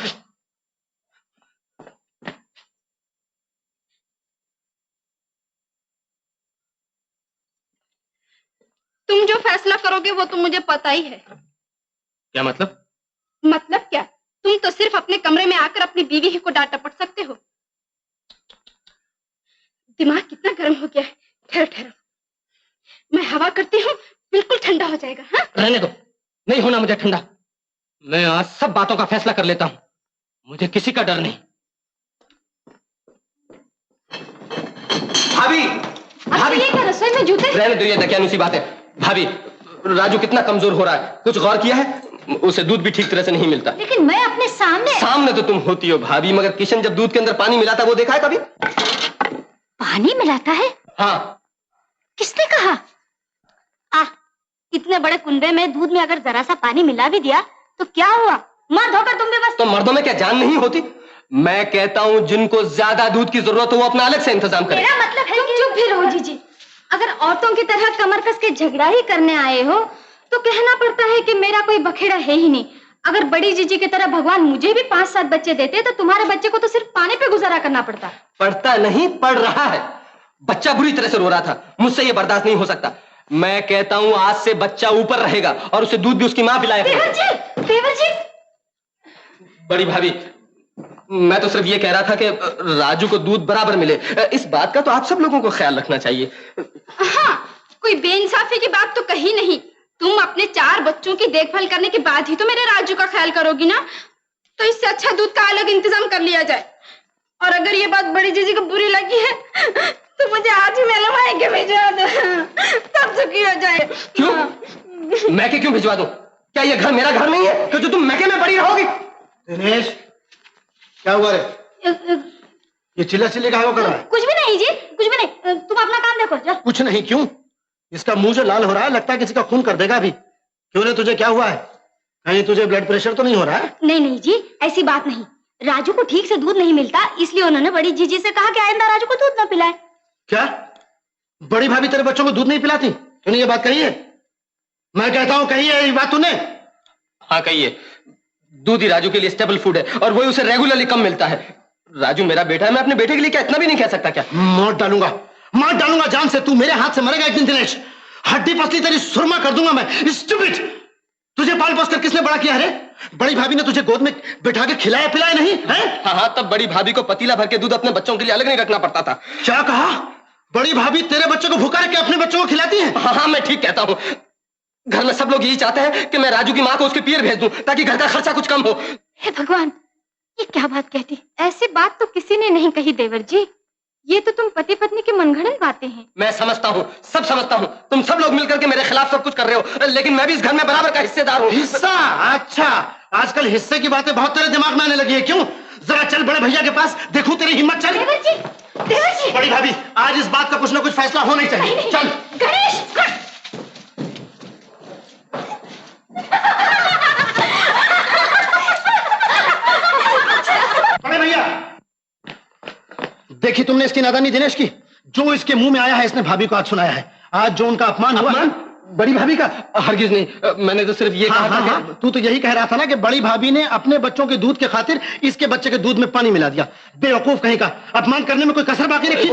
तुम जो फैसला करोगे वो तो मुझे पता ही है। क्या मतलब? मतलब क्या? तुम तो सिर्फ अपने कमरे में आकर अपनी बीवी ही को डांट टपट सकते हो। दिमाग कितना गर्म हो गया है। ठहरो ठहरो, मैं हवा करती हूँ, बिल्कुल ठंडा हो जाएगा। हाँ? रहने दो, नहीं होना मुझे ठंडा। मैं आज सब बातों का फैसला कर लेता हूँ, मुझे किसी का डर नहीं। भाभी, भाभी ये क्या रसोई में जूते? रहने दो, ये दकियानूसी बात है। भाभी, राजू कितना कमजोर हो रहा है, कुछ गौर किया है? उसे दूध भी ठीक तरह से नहीं मिलता। लेकिन मैं अपने सामने तो तुम होती हो भाभी, मगर किशन जब दूध के अंदर पानी मिलाता वो देखा है कभी? पानी मिलाता है? हाँ। किसने कहा? इतने बड़े कुंबे में दूध में अगर जरा सा पानी मिला भी दिया तो क्या हुआ? मर्द होकर तुम भी बस। तो मर्दों में क्या जान नहीं होती? मैं कहता हूँ जिनको ज्यादा दूध की जरूरत हो वो अपना अलग से इंतजाम करें। मेरा मतलब है तुम चुप भी रहो जीजी। अगर औरतों की तरह कमर कस के झगड़ा ही करने आए हो तो कहना पड़ता है कि मेरा कोई बखेड़ा है ही नहीं। अगर बड़ी जीजी की तरह भगवान मुझे भी 5-7 बच्चे देते तो तुम्हारे बच्चे को तो सिर्फ पानी पे गुजारा करना पड़ता। पढ़ता नहीं, पढ़ रहा है। बच्चा बुरी तरह से रो रहा था, मुझसे ये बर्दाश्त नहीं हो सकता। मैं कहता हूँ आज से बच्चा ऊपर रहेगा और उसे दूध भी उसकी माँ पिलाएगी। देवर जी। बड़ी भाभी, मैं तो सिर्फ ये कह रहा था कि राजू को दूध बराबर मिले। इस बात का तो आप सब लोगों को ख्याल रखना चाहिए। हाँ, कोई बेइंसाफी की बात तो कही नहीं। तुम अपने 4 बच्चों की देखभाल करने के बाद ही तो मेरे राजू का ख्याल करोगी ना। तो इससे अच्छा दूध का अलग इंतजाम कर लिया जाए। और अगर ये बात बड़ी जीजी को बुरी लगी है तो मुझे आज ही मेला मायके भिजवा दो, तब सुखी हो जाए। क्यों? मैके क्यों भिजवा दूं? क्या ये घर मेरा घर नहीं है कि जो तुम मैके में पड़ी रहोगी? दिनेश, क्या हुआ रे? ये चिल्ला चिल्ली कहाँ कर रहा है? कुछ भी नहीं जी, कुछ भी नहीं। तुम अपना काम देखो। जा। कुछ नहीं। क्यों? इसका मुंह जो लाल हो रहा है लगता है किसी का खून कर देगा अभी। क्यों रे, तुझे क्या हुआ है? कहीं तुझे ब्लड प्रेशर तो नहीं हो रहा है? नहीं नहीं जी, ऐसी बात नहीं। राजू को ठीक से दूध नहीं मिलता, इसलिए उन्होंने बड़ी जीजी से कहा कि आइंदा राजू को दूध न पिलाए। क्या बड़ी भाभी तेरे बच्चों को दूध नहीं पिलाती? तूने ये बात कही है? मैं कहता हूँ कही है ये बात तूने? हाँ कहिए। दूध ही राजू के लिए स्टेबल फूड है और वही उसे रेगुलरली कम मिलता है। राजू मेरा बेटा है, मैं अपने बेटे के लिए क्या इतना भी नहीं कह सकता क्या? मार डालूंगा जान से। तू मेरे हाथ से मरेगा एक दिन दिनेश। हड्डी पसली तेरी सुरमा कर दूंगा मैं। स्टूपिड! तुझे पाल पोस कर किसने बड़ा किया है? बड़ी भाभी ने तुझे गोद में बिठा के खिलाया पिलाया नहीं है? हाँ, तब बड़ी भाभी को पतीला भर के दूध अपने बच्चों के लिए अलग नहीं रखना पड़ता था। क्या कहा? बड़ी भाभी तेरे बच्चों को भूखा रख के अपने बच्चों को खिलाती है? हाँ, मैं ठीक कहता हूँ। घर में सब लोग यही चाहते हैं कि मैं राजू की माँ को उसके पियर भेज दूं ताकि घर का खर्चा कुछ कम हो। हे भगवान, ये क्या बात कहती? ऐसी बात तो किसी ने नहीं कही देवर जी। ये तो तुम पति पत्नी की मनगढ़ंत बातें हैं। मैं समझता हूँ, सब समझता हूँ। तुम सब लोग मिलकर के मेरे खिलाफ सब कुछ कर रहे हो, लेकिन मैं भी इस घर में बराबर का हिस्सेदार हूँ। हिस्सा? अच्छा, आजकल हिस्से की बातें बहुत तेरे दिमाग में आने लगी है। क्यों? जरा चल बड़े भैया के पास, देखूं तेरी हिम्मत। चल देवर जी। बड़ी भाभी, आज इस बात का कुछ ना कुछ फैसला होना ही चाहिए। चल गणेश। बड़े भैया, देखी तुमने इसकी नादानी दिनेश की? जो इसके मुंह में आया है इसने भाभी को आज सुनाया है। आज जो उनका अपमान हुआ है बड़ी भाभी का, हरगिज नहीं। मैंने तो सिर्फ ये कहा था कि तू तो यही कह रहा था ना कि बड़ी भाभी ने अपने बच्चों के दूध के खातिर इसके बच्चे के दूध में पानी मिला दिया। बेवकूफ कहीं का। अपमान करने में कोई कसर बाकी रखी?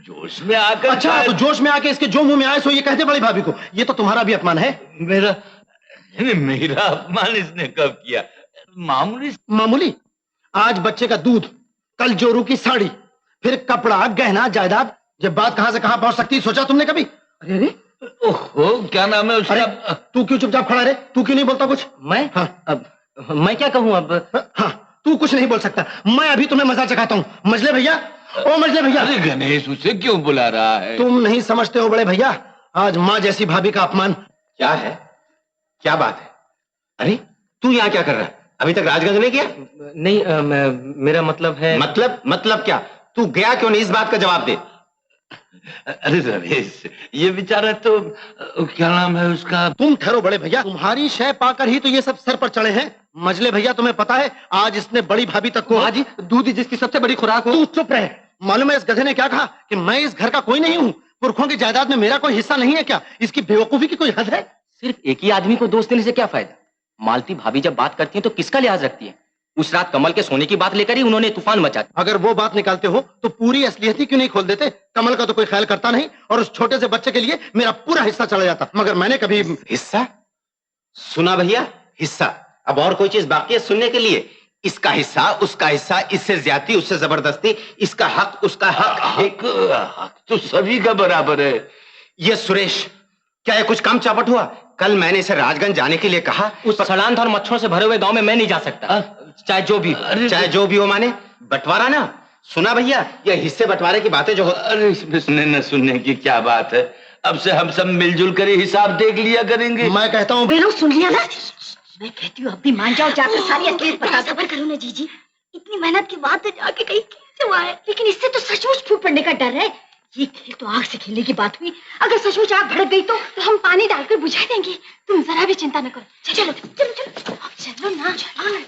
जोश में आकर। अच्छा, तो जोश में आके इसके जो मुंह में आए सो ये कहते बड़ी भाभी को। ये तो तुम्हारा भी अपमान है। मेरा अपमान इसने कब किया? मामूली। आज बच्चे का दूध, कल जोरू की साड़ी, फिर कपड़ा, गहना, जायदाद। ये बात कहां से कहां पहुंच सकती है, सोचा तुमने कभी? अरे ओहो, क्या नाम है उसका? तू क्यों चुपचाप खड़ा रे? तू क्यों नहीं बोलता कुछ? मैं? हाँ, अब मैं क्या कहूँ अब? हाँ, तू कुछ नहीं बोल सकता। मैं अभी तुम्हें मजा चखाता हूँ। मजले भैया, ओ मजले भैया। अरे गणेश, उसे क्यों बुला रहा है? तुम नहीं समझते हो बड़े भैया, आज माँ जैसी भाभी का अपमान। क्या है? क्या बात है? अरे तू यहाँ क्या कर रहा है? अभी तक राजगंज नहीं गया? नहीं, मेरा मतलब है। मतलब क्या? तू गया क्यों नहीं? इस बात का जवाब दे। अरे रमेश, ये बेचारा तो क्या नाम है उसका? तुम ठहरो बड़े भैया, तुम्हारी शय पाकर ही तो ये सब सर पर चढ़े हैं। मजले भैया, तुम्हें पता है आज इसने बड़ी भाभी तक को। हाँ जी, दूध जिसकी सबसे बड़ी खुराक हो। तू चुप रहे। मालूम है इस गधे ने क्या कहा कि मैं इस घर का कोई नहीं हूँ, पुरखों की जायदाद में मेरा कोई हिस्सा नहीं है क्या? इसकी बेवकूफी की कोई हद है? सिर्फ एक ही आदमी को दोष देने से क्या फायदा? मालती भाभी जब बात करती हैं तो किसका लिहाज रखती है? उस रात कमल के सोने की बात लेकर ही उन्होंने तूफान मचा दिया। अगर वो बात निकालते हो तो पूरी असलियत ही क्यों नहीं खोल देते? कमल का तो कोई ख्याल करता नहीं और उस छोटे से बच्चे के लिए मेरा पूरा हिस्सा चला जाता, मगर मैंने कभी। हिस्सा? सुना भैया, हिस्सा। अब और कोई चीज बाकी है सुनने के लिए? इसका हिस्सा, उसका हिस्सा, इससे ज्यादती, उससे जबरदस्ती, इसका हक, उसका हक। हक तो सभी का बराबर है। ये सुरेश, क्या ये कुछ कम चापट हुआ? कल मैंने इसे राजगंज जाने के लिए कहा। उस सड़ांत और मच्छरों से भरे हुए गांव में मैं नहीं जा सकता, चाहे जो भी हो। माने बंटवारा ना? सुना भैया, ये हिस्से बंटवारे की बातें जो। अरे इसमें सुनने न सुनने की क्या बात है? अब से हम सब मिलजुल कर ही हिसाब देख लिया करेंगे। मैं कहता हूँ वे लोग सुन लिया ना? मैं कहती हूँ अब भी मान जाओ, जाकर सारी असलियत बता। सबर करो ना जीजी, इतनी मेहनत के बाद तो जाके कहीं कैसे हुआ है। लेकिन इससे तो सचमुच फूट पड़ने का डर है। ये खेल तो आग से खेलने की बात हुई, अगर सचमुच आग भड़क गई तो हम पानी डालकर बुझा देंगे। तुम जरा भी चिंता न करो। चलो चलो चलो। चलो ना, चलो ना।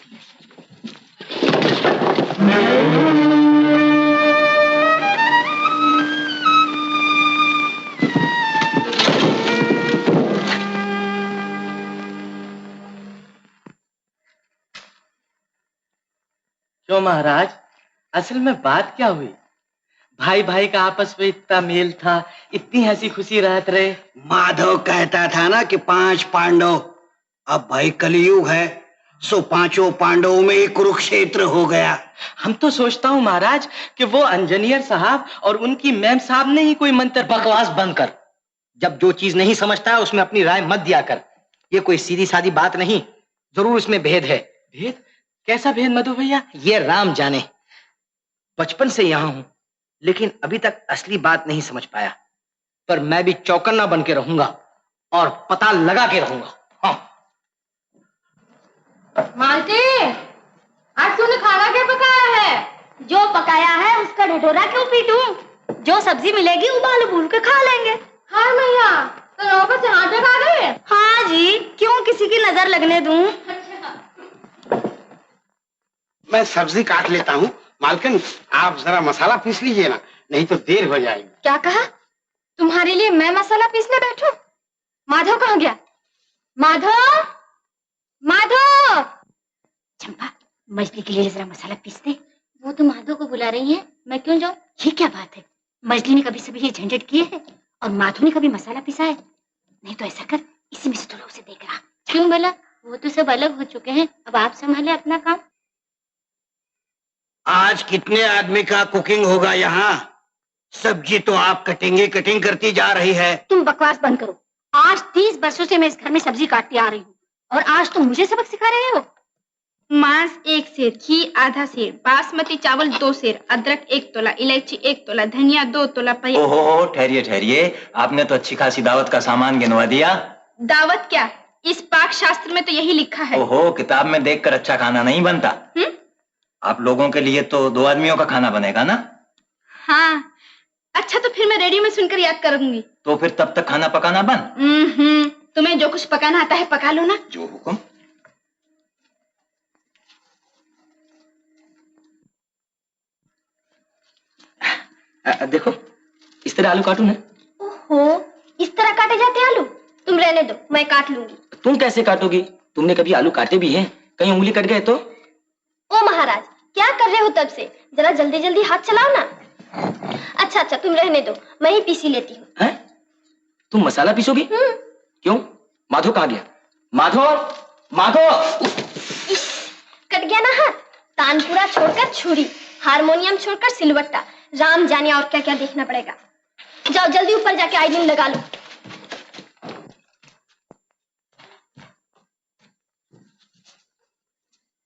क्यों महाराज, असल में बात क्या हुई? भाई भाई का आपस में इतना मेल था, इतनी हंसी खुशी रहते रहे। माधव कहता था ना कि 5 पांडव, अब भाई कलयुग है, सो 5 पांडवों में ही कुरुक्षेत्र हो गया। हम तो सोचता हूँ महाराज कि वो इंजीनियर साहब और उनकी मैम साहब ने ही कोई मंत्र। बकवास बंद कर। जब जो चीज नहीं समझता है उसमें अपनी राय मत दिया कर। ये कोई सीधी सादी बात नहीं, जरूर इसमें भेद है। भेद? कैसा भेद मधु भैया? ये राम जाने। बचपन से यहां हूं, लेकिन अभी तक असली बात नहीं समझ पाया। पर मैं भी चौकन्ना बन के रहूंगा और पता लगा के रहूंगा। हाँ। मालती, आज तूने खाना क्या पकाया है? जो पकाया है उसका ढिढोरा क्यों पीटूं? जो सब्जी मिलेगी उबाल उबूल के खा लेंगे। हाँ भैया, तो नौकर से हाथ लगा दे। हाँ जी, क्यों किसी की नजर लगने दूं? मैं सब्जी काट लेता हूँ। मालकिन, आप जरा मसाला पीस लीजिए ना, नहीं तो देर हो जाएगी। क्या कहा? तुम्हारे लिए मैं मसाला पीसने बैठूं? माधव कहाँ गया? माधव, माधव! चंपा, मछली के लिए जरा मसाला पीस दे। वो तो माधव को बुला रही है, मैं क्यों जाऊं? ये क्या बात है? मछली ने कभी सभी ये झंझट किए है और माधव ने कभी मसाला पिसा है? नहीं तो ऐसा कर, इसी में से थोड़ा उसे देख रहा। क्यों भला? वो तो सब अलग हो चुके हैं, अब आप संभाले अपना काम। आज कितने आदमी का कुकिंग होगा यहाँ? सब्जी तो आप कटिंग करती जा रही है। तुम बकवास बंद करो। आज 30 वर्षों से मैं इस घर में सब्जी काटती आ रही हूँ और आज तुम मुझे सबक सिखा रहे हो? मांस 1 सेर, घी आधा सेर, बासमती चावल 2 सेर, अदरक 1 तोला, इलायची 1 तोला, धनिया 2 तोला। ओहो, ठहरिए ठहरिए, आपने तो अच्छी खासी दावत का सामान गिनवा दिया। दावत क्या, इस पाक शास्त्र में तो यही लिखा है। ओहो, किताब में देखकर अच्छा खाना नहीं बनता। आप लोगों के लिए तो 2 आदमियों का खाना बनेगा ना? हाँ। अच्छा, तो फिर मैं रेडियो में सुनकर याद करूंगी। तो फिर तब तक खाना पकाना बंद। तुम्हें जो कुछ पकाना आता है पका लो ना। जो हुक्म। देखो, इस तरह आलू काटू ना। ओहो, इस तरह काटे जाते आलू? तुम रहने दो, मैं काट लूंगी। तुम कैसे काटोगी? तुमने कभी आलू काटे भी हैं? कहीं उंगली कट गए तो? ओ महाराज, क्या कर रहे हो तब से? जरा जल्दी जल्दी हाथ चलाओ ना। अच्छा अच्छा, तुम रहने दो, मैं ही पीसी लेती हूँ। हैं? तुम मसाला पीसोगी? क्यों? माधव कहाँ गया? माधव, माधव! कट गया ना हाथ। तानपुरा छोड़कर छुरी, हारमोनियम छोड़कर सिलवट्टा, राम जाने और क्या क्या देखना पड़ेगा। जाओ जल्दी ऊपर जाके आइडिन लगा लो।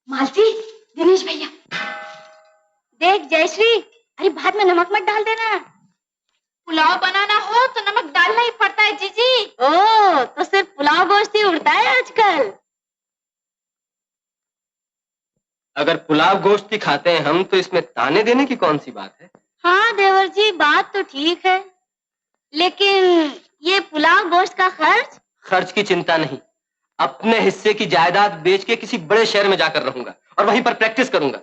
मालती, दिनेश भैया, देख जयश्री, अरे भात में नमक मत डाल देना। पुलाव बनाना हो तो नमक डालना ही पड़ता है जीजी। ओ, तो सिर्फ पुलाव गोश्त ही उड़ता है आजकल। अगर पुलाव गोश्त ही खाते हैं हम, तो इसमें ताने देने की कौन सी बात है? हाँ देवर जी, बात तो ठीक है, लेकिन ये पुलाव गोश्त का खर्च? खर्च की चिंता नहीं, अपने हिस्से की जायदाद बेच के किसी बड़े शहर में जाकर रहूंगा और वहीं पर प्रैक्टिस करूंगा।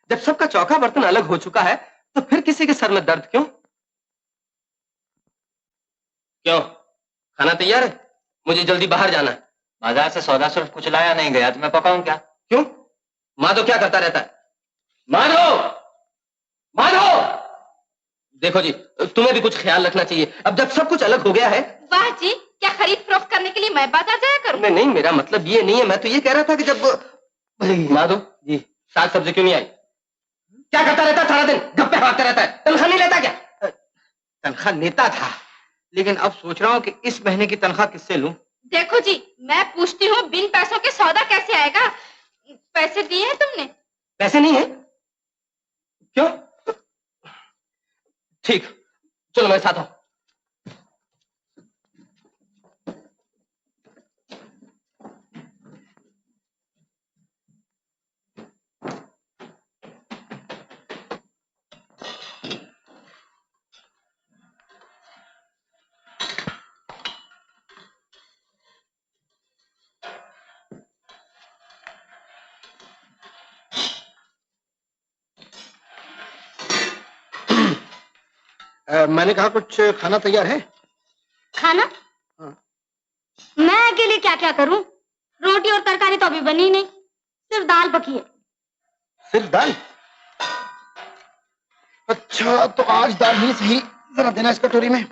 जब सबका चौका बर्तन अलग हो चुका है, तो फिर किसी के सर में दर्द क्यों? क्यों, खाना तैयार है? मुझे जल्दी बाहर जाना है। बाजार से सौदा सिर्फ कुछ लाया नहीं गया, तो मैं पकाऊं क्या? क्यों? माधव क्या करता रहता है? माधव, माधव! देखो जी, तुम्हें भी कुछ ख्याल रखना चाहिए। अब जब सब कुछ अलग हो गया है। वाह जी, क्या खरीद फरोख्त करने के लिए मैं बाजार जाया करूं? नहीं, मेरा मतलब ये नहीं है। मैं तो ये कह रहा था कि जब माधव जी साग सब्जी क्यों नहीं आई? क्या करता रहता है सारा दिन? गप्पे मारता रहता है, तनख्वाह नहीं लेता क्या? तनख्वाह लेता था, लेकिन अब सोच रहा हूँ कि इस महीने की तनख्वाह किससे लूं। देखो जी, मैं पूछती हूँ, बिन पैसों के सौदा कैसे आएगा? पैसे दिए हैं तुमने? पैसे नहीं है? क्यों? ठीक, चलो मैं साथ हूं। मैंने कहा कुछ खाना तैयार है? खाना? हाँ। मैं अकेले क्या क्या करूं? रोटी और तरकारी तो अभी बनी नहीं, सिर्फ दाल पकी है। सिर्फ दाल? अच्छा तो आज दाल ही सही, जरा देना इस कटोरी में।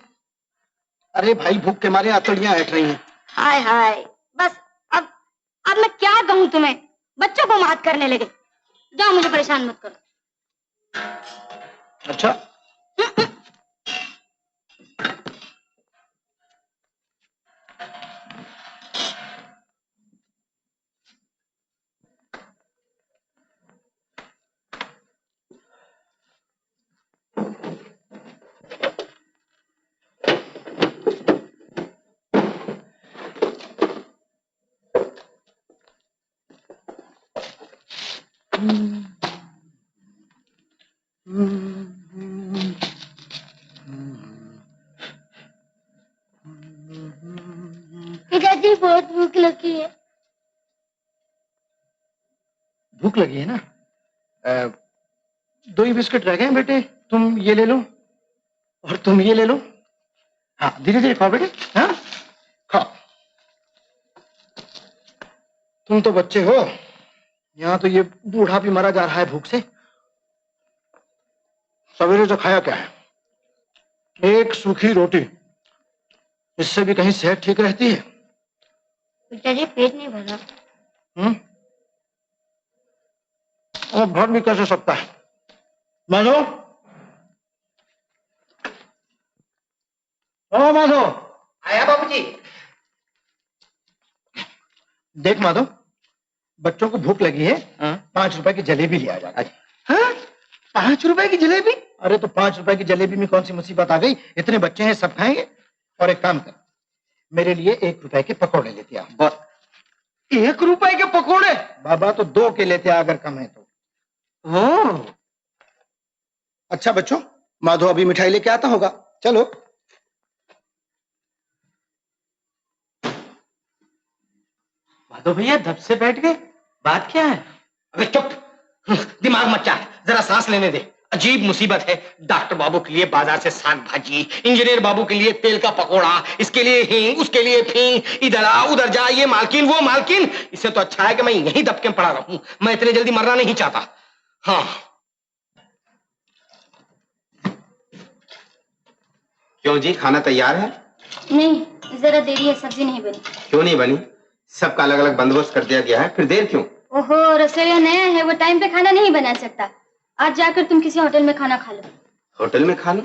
अरे भाई भूख के मारे आंतड़ियां हट रही हैं। हाय हाय, बस अब मैं क्या कहूं तुम्हें, बच्चों को मात करने लगे। जाओ, मुझे परेशान मत करो। अच्छा पिताजी बहुत भूख लगी है। भूख लगी है ना? 2 ही बिस्किट रह गए बेटे, तुम ये ले लो और तुम ये ले लो। हाँ धीरे धीरे खाओ बेटे। हाँ खाओ, तुम तो बच्चे हो, यहाँ तो ये बूढ़ा भी मरा जा रहा है भूख से। सवेरे से खाया क्या है? एक सूखी रोटी, इससे भी कहीं सेहत ठीक रहती है? पिताजी पेट नहीं भरा। और भर भी कैसे सकता है? माधो, ओ माधो। आया बाबूजी। देख माधव, बच्चों को भूख लगी है, 5 रुपए की जलेबी ले आ जा। हाँ? 5 रुपए की जलेबी? अरे तो 5 रुपए की जलेबी में कौन सी मुसीबत आ गई? इतने बच्चे हैं, सब खाएंगे। और एक काम कर, मेरे लिए 1 रुपए के पकौड़े लेते आ। 1 रुपए के पकौड़े? बाबा तो 2 के लेते आ, अगर कम है तो। अच्छा बच्चों, माधव अभी मिठाई लेके आता होगा, चलो। माधव भैया धब से बैठ गए, बात क्या है? अबे चुप, दिमाग मत चाट, जरा सांस लेने दे। अजीब मुसीबत है, डॉक्टर बाबू के लिए बाजार से साग भाजी, इंजीनियर बाबू के लिए तेल का पकोड़ा, इसके लिए हींग, उसके लिए फींग, इधर आ उधर जा, ये मालकिन वो मालकिन। इससे तो अच्छा है कि मैं यहीं दबके में पड़ा रहूं, मैं इतने जल्दी मरना नहीं चाहता। हाँ क्यों जी, खाना तैयार है? नहीं, जरा देरी है, सब्जी नहीं बनी। क्यों नहीं बनी? सबका अलग अलग बंदोबस्त कर दिया गया है, फिर देर क्यों? ओहो, रसोईया नया है, वो टाइम पे खाना नहीं बना सकता। आज जाकर तुम किसी होटल में खाना खा लो। होटल में खा लो?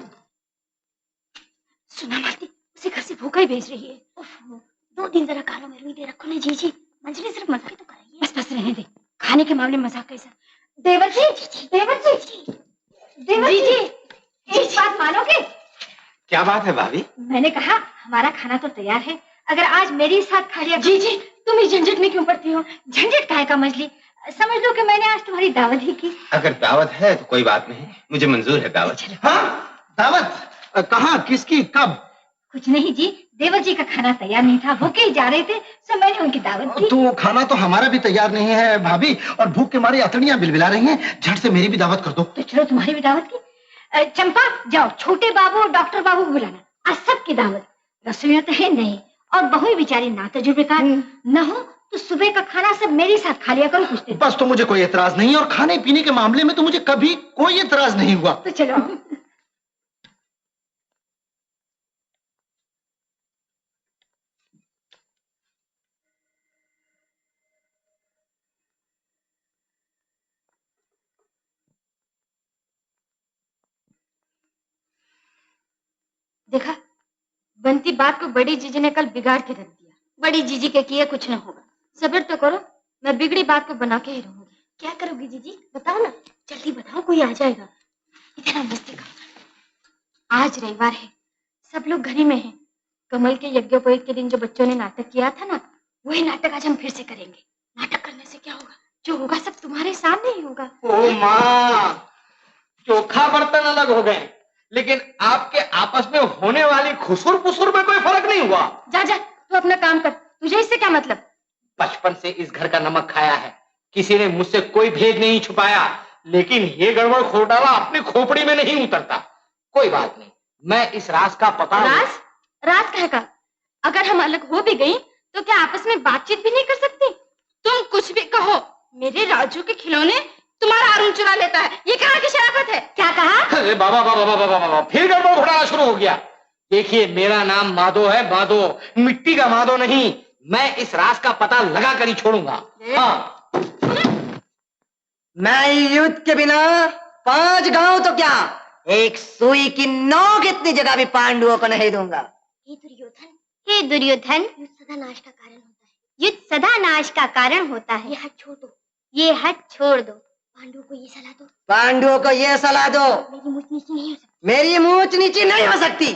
सुना मालती, उसे घर से भूखा ही भेज रही है। ओहो, 2 दिन जरा कालो में रुई दे रखो ना जीजी, मंजरी सिर्फ मजाक ही तो कर रही है। बस बस रहने दे, खाने के मामले में मजाक कैसा? देवर जी, देवर जी, देवर जी, एक बात मानोगे? क्या बात है भाभी? मैंने कहा हमारा खाना तो तैयार है, अगर आज मेरे साथ खा लिया। जी जी, तुम इस झंझट में क्यों पड़ती हो? झंझट काहे का मजली, समझ लो कि मैंने आज तुम्हारी दावत ही की। अगर दावत है तो कोई बात नहीं, मुझे मंजूर है दावत। हाँ दावत? कहाँ, किसकी, कब? कुछ नहीं जी, देवर जी का खाना तैयार नहीं था, भूखे ही जा रहे थे, सो मैंने उनकी दावत दी। तो खाना तो हमारा भी तैयार नहीं है भाभी, और भूख के मारे अतड़ियां बिलबिला रही हैं, झट से मेरी भी दावत कर दो। तो चलो तुम्हारी भी दावत की। चंपा जाओ, छोटे बाबू और डॉक्टर बाबू को बुलाना, आज सबकी दावत। रसोईया तो है नहीं, और बहु बेचारी ना तजुर्बेकार, न हो तो सुबह का खाना सब मेरे साथ खा लिया करो कुछ दिन। बस तो मुझे कोई एतराज नहीं, और खाने पीने के मामले में तो मुझे कभी कोई एतराज नहीं हुआ। तो चलो। देखा, बनती बात को बड़ी जीजी ने कल बिगाड़ के रख दिया। बड़ी जीजी के किए कुछ न होगा, सब्र तो करो, मैं बिगड़ी बात को बना के ही रहूंगी। क्या करोगी जीजी, बताओ ना, जल्दी बताओ, कोई आ जाएगा। इतना मस्ती का, आज रविवार है, सब लोग घर ही में हैं। कमल के यज्ञोपवीत के दिन जो बच्चों ने नाटक किया था ना, वही नाटक आज हम फिर से करेंगे। नाटक करने से क्या होगा, जो होगा सब तुम्हारे सामने ही होगा। ओ माँ, चोखा बर्तन अलग हो गए, लेकिन आपके आपस में होने वाली खुसुर पुसुर में कोई फर्क नहीं हुआ। जा जा, तू अपना काम कर, तुझे इससे क्या मतलब? बचपन से इस घर का नमक खाया है, किसी ने मुझसे कोई भेद नहीं छुपाया, लेकिन ये गड़बड़ घोटाला अपनी खोपड़ी में नहीं उतरता। कोई बात नहीं, मैं इस राज का पता राज कहेगा? अगर हम अलग हो भी गई तो क्या आपस में बातचीत भी नहीं कर सकती? तुम कुछ भी कहो, मेरे राजू के खिलौने तुम्हारा अरुण चुरा लेता है, ये कहाँ की शराफत है? क्या कहा? अरे बाबा बाबा बाबा बाबा, फिर गड़बड़ घोटाला शुरू हो गया। देखिए, मेरा नाम माधो है, माधो, मिट्टी का माधो नहीं। मैं इस राज का पता लगा कर ही छोड़ूंगा। हाँ। मैं युद्ध के बिना 5 गांव तो क्या, एक सुई की नोक इतनी जगह भी पांडवों को नहीं दूंगा। हे दुर्योधन, युद्ध सदा नाश का कारण होता है। युद्ध सदा नाश का कारण होता है। ये हट छोड़ दो, ये हट छोड़ दो। पांडवों को ये सलाह दो, पांडवों को ये सलाह दो। मेरी मूंछ नीची नहीं हो सकती। मेरी मूंछ नीची नहीं हो सकती।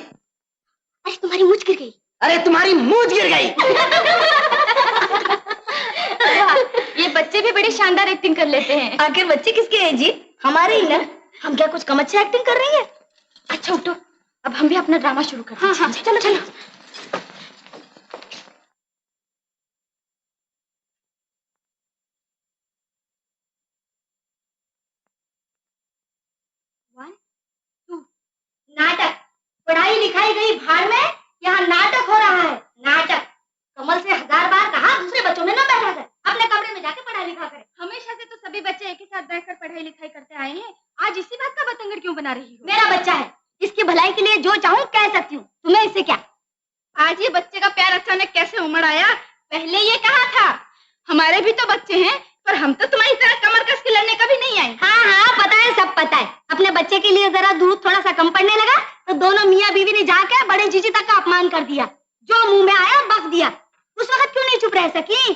अरे तुम्हारी मूंछ गिर गई। अरे तुम्हारी मूंछ गिर गई। ये बच्चे भी बड़ी शानदार एक्टिंग कर लेते हैं। आखिर बच्चे किसके हैं जी? हमारे ही ना। हम क्या कुछ कम अच्छी एक्टिंग कर रही है? अच्छा उठो, अब हम भी अपना ड्रामा शुरू करते हैं। हाँ, चलो चलो। नाटक, पढ़ाई लिखाई गई भाड़ में, यहाँ नाटक हो रहा है। नाटक। कमल से 1000 बार कहा दूसरे बच्चों में न बैठा कर, अपने कमरे में जाके पढ़ाई लिखा करे। हमेशा से तो सभी बच्चे एक ही साथ बैठकर पढ़ाई लिखाई करते आए हैं, आज इसी बात का बतंगड़ क्यों बना रही हो? मेरा बच्चा है, इसकी भलाई के लिए जो चाहूँ कह सकती हूँ, तुम्हें इससे क्या? आज ये बच्चे का प्यार अचानक कैसे उमड़ आया? पहले ये कहा था हमारे भी तो बच्चे हैं, पर हम तो तुम्हारी तरह कमर कस के लड़ने कभी नहीं आए। हाँ, पता है, सब पता है। अपने बच्चे के लिए जरा दूध थोड़ा सा कम पड़ने लगा तो दोनों मियाँ बीवी ने जाकर बड़े जीजी तक का अपमान कर दिया। जो मुंह में आया बक दिया। उस वक्त क्यों नहीं चुप रह सकी?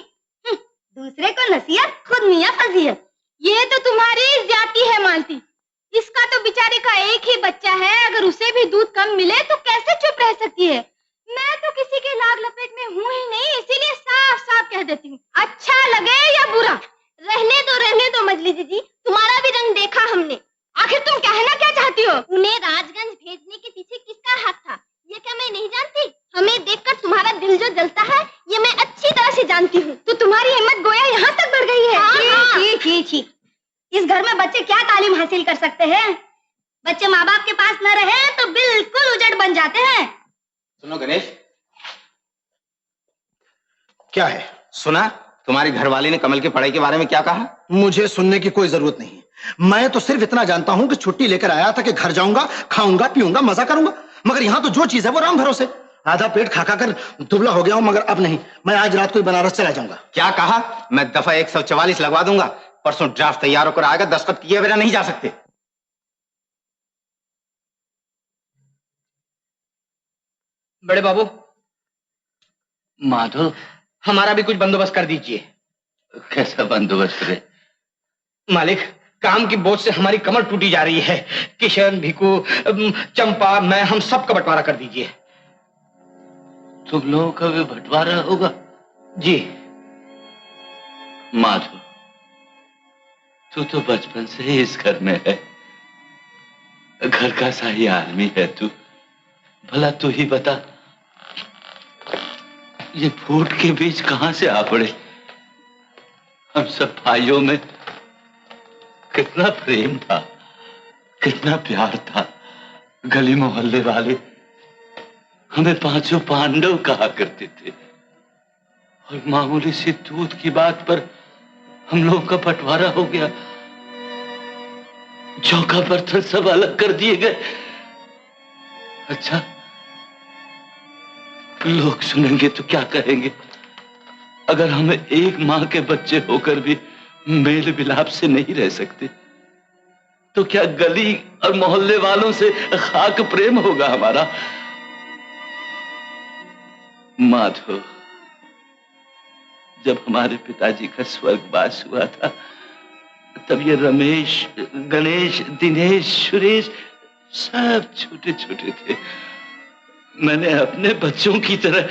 दूसरे को नसीहत, खुद मियाँ फजीहत। ये तो तुम्हारी ज्यादती है मालती। इसका तो बेचारे का एक ही बच्चा है, अगर उसे भी दूध कम मिले तो कैसे चुप रह सकती है? मैं तो किसी के लाग लपेट में हूँ ही नहीं, इसीलिए साफ साफ कह देती हूँ, अच्छा लगे या बुरा। रहने दो मजली दीदी, तुम्हारा भी रंग देखा हमने। आखिर तुम कहना क्या चाहती हो? उन्हें राजगंज भेजने के पीछे किसका हाथ था, ये क्या मैं नहीं जानती? हमें देखकर तुम्हारा दिल जो जलता है, ये मैं अच्छी तरह से जानती हूँ। तो तुम्हारी हिम्मत गोया यहाँ तक बढ़ गई है। ठीक। इस घर में बच्चे क्या तालीम हासिल कर सकते हैं? बच्चे माँ बाप के पास न रहे तो बिल्कुल उजड़ बन जाते हैं। सुनो गणेश, क्या है? सुना तुम्हारी घरवाली ने कमल की पढ़ाई के बारे में क्या कहा? मुझे सुनने की कोई जरूरत नहीं है। मैं तो सिर्फ इतना जानता हूं कि छुट्टी लेकर आया था कि घर जाऊंगा, खाऊंगा, पीऊंगा, मजा करूंगा। मगर यहाँ तो जो चीज है वो राम भरोसे। आधा पेट खा कर दुबला हो गया हूं, मगर अब नहीं। मैं आज रात को बनारस चला जाऊंगा। क्या कहा? मैं दफा 144 लगवा दूंगा। परसों ड्राफ्ट तैयार होकर आएगा, दस्तखत किए बिना नहीं जा सकते। बड़े बाबू, माधो, हमारा भी कुछ बंदोबस्त कर दीजिए। कैसा बंदोबस्त रे? मालिक, काम की बोझ से हमारी कमर टूटी जा रही है। किशन, भिकू, चंपा, मैं, हम सब का बंटवारा कर दीजिए। तुम लोगों का भी बंटवारा होगा? जी। माधो, तू तो बचपन से ही इस घर में है, घर का सही आदमी है तू। भला तू ही बता, ये फूट के बीच कहां से आ पड़े? हम सब भाइयों में कितना प्रेम था, कितना प्यार था। गली मोहल्ले वाले हमें 5 पांडव कहा करते थे, और मामूली सी दूध की बात पर हम लोगों का बंटवारा हो गया। चौका बर्तन सब अलग कर दिए गए। अच्छा, लोग सुनेंगे तो क्या कहेंगे? अगर हम एक मां के बच्चे होकर भी मेल मिलाप से नहीं रह सकते, तो क्या गली और मोहल्ले वालों से खाक प्रेम होगा हमारा? माधो, जब हमारे पिताजी का स्वर्गवास हुआ था, तब ये रमेश, गणेश, दिनेश, सुरेश सब छोटे छोटे थे। मैंने अपने बच्चों की तरह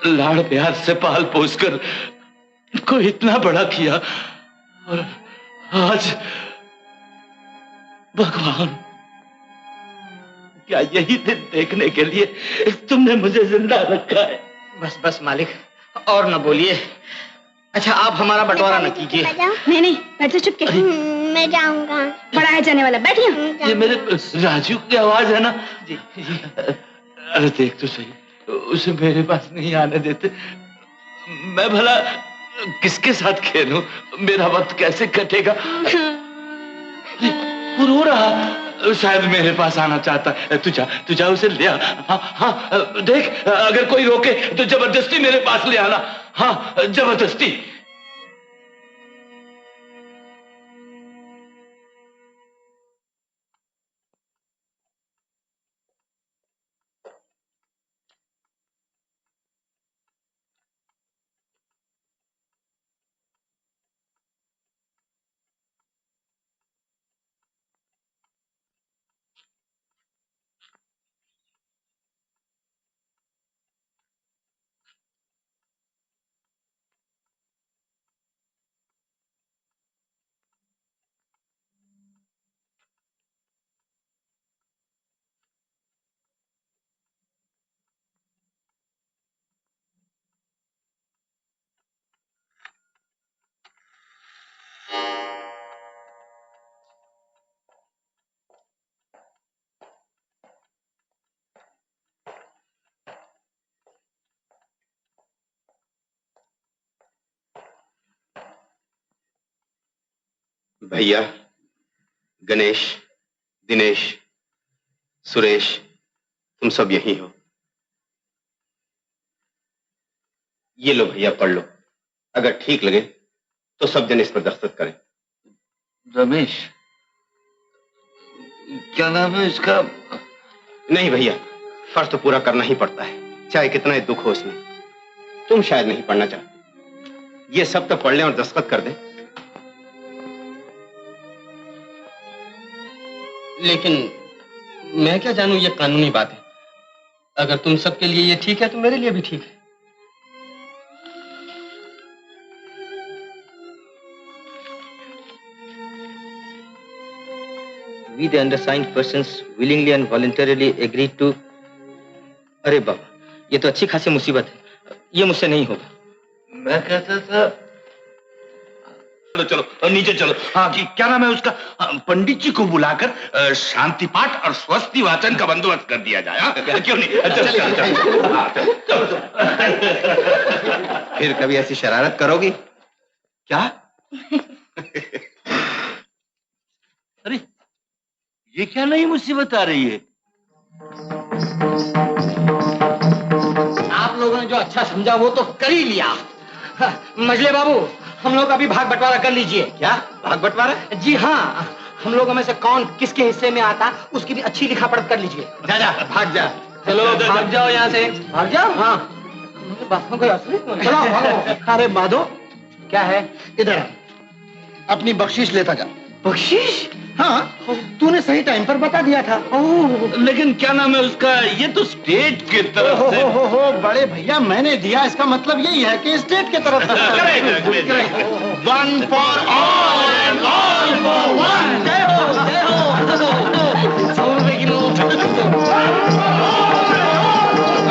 लाड़ प्यार से पाल पोस कर इनको इतना बड़ा किया, और आज भगवान, क्या यही दिन देखने के लिए तुमने मुझे जिंदा रखा है? बस बस मालिक, और न बोलिए। अच्छा, आप हमारा बंटवारा न कीजिए। नहीं, बैठो चुपके। मैं जाऊंगा। बड़ा है जाने वाला, बैठिए। ये मेरे राजू की आवाज है ना? जी जी। अरे देख तो सही, उसे मेरे पास नहीं आने देते। मैं भला किसके साथ खेलूं? मेरा वक्त कैसे कटेगा? वो रो रहा, शायद मेरे पास आना चाहता है। तू जा उसे ले आ। हाँ हाँ, देख अगर कोई रोके तो जबरदस्ती मेरे पास ले आना। हाँ, जबरदस्ती। भैया, गणेश, दिनेश, सुरेश, तुम सब यही हो। ये लो भैया, पढ़ लो। अगर ठीक लगे तो सब जन इस पर दस्तखत करें। रमेश, क्या नाम है इसका? नहीं भैया, फर्ज तो पूरा करना ही पड़ता है, चाहे कितना ही दुख हो इसमें। तुम शायद नहीं पढ़ना चाहते, ये सब तो पढ़ लें और दस्तखत कर दें। लेकिन मैं क्या जानूं, ये कानूनी बात है। अगर तुम सबके लिए ये ठीक है तो मेरे लिए भी ठीक है। We the undersigned persons willingly and voluntarily agree to। अरे बाबा, ये तो अच्छी खासी मुसीबत है, ये मुझसे नहीं होगा। मैं कहता था चलो नीचे चलो। हाँ, क्या नाम है उसका? पंडित जी को बुलाकर शांति पाठ और स्वस्ति वाचन का बंदोबस्त कर दिया जाए। क्यों नहीं? चलो। फिर कभी ऐसी शरारत करोगी क्या? अरे ये क्या नई मुसीबत आ रही है? आप लोगों ने जो अच्छा समझा वो तो कर ही लिया। मजले बाबू, हम लोग अभी भाग बंटवारा कर लीजिए। क्या भाग बंटवारा? जी हाँ, हम लोगों में से कौन किसके हिस्से में आता उसकी भी अच्छी लिखा पढ़त कर लीजिए। जा भाग जा। चलो भाग जाओ यहाँ से। भाग जाओ। हाँ, बातों को चलो भागो। अरे माधो, क्या है? इधर आ, अपनी बख्शीश लेता जा। बख्शीश? हाँ, तूने सही टाइम पर बता दिया था। लेकिन क्या नाम है उसका? ये तो स्टेट की तरफ से। हो बड़े भैया, मैंने दिया, इसका मतलब यही है कि स्टेट की तरफ से। One for all and all for one।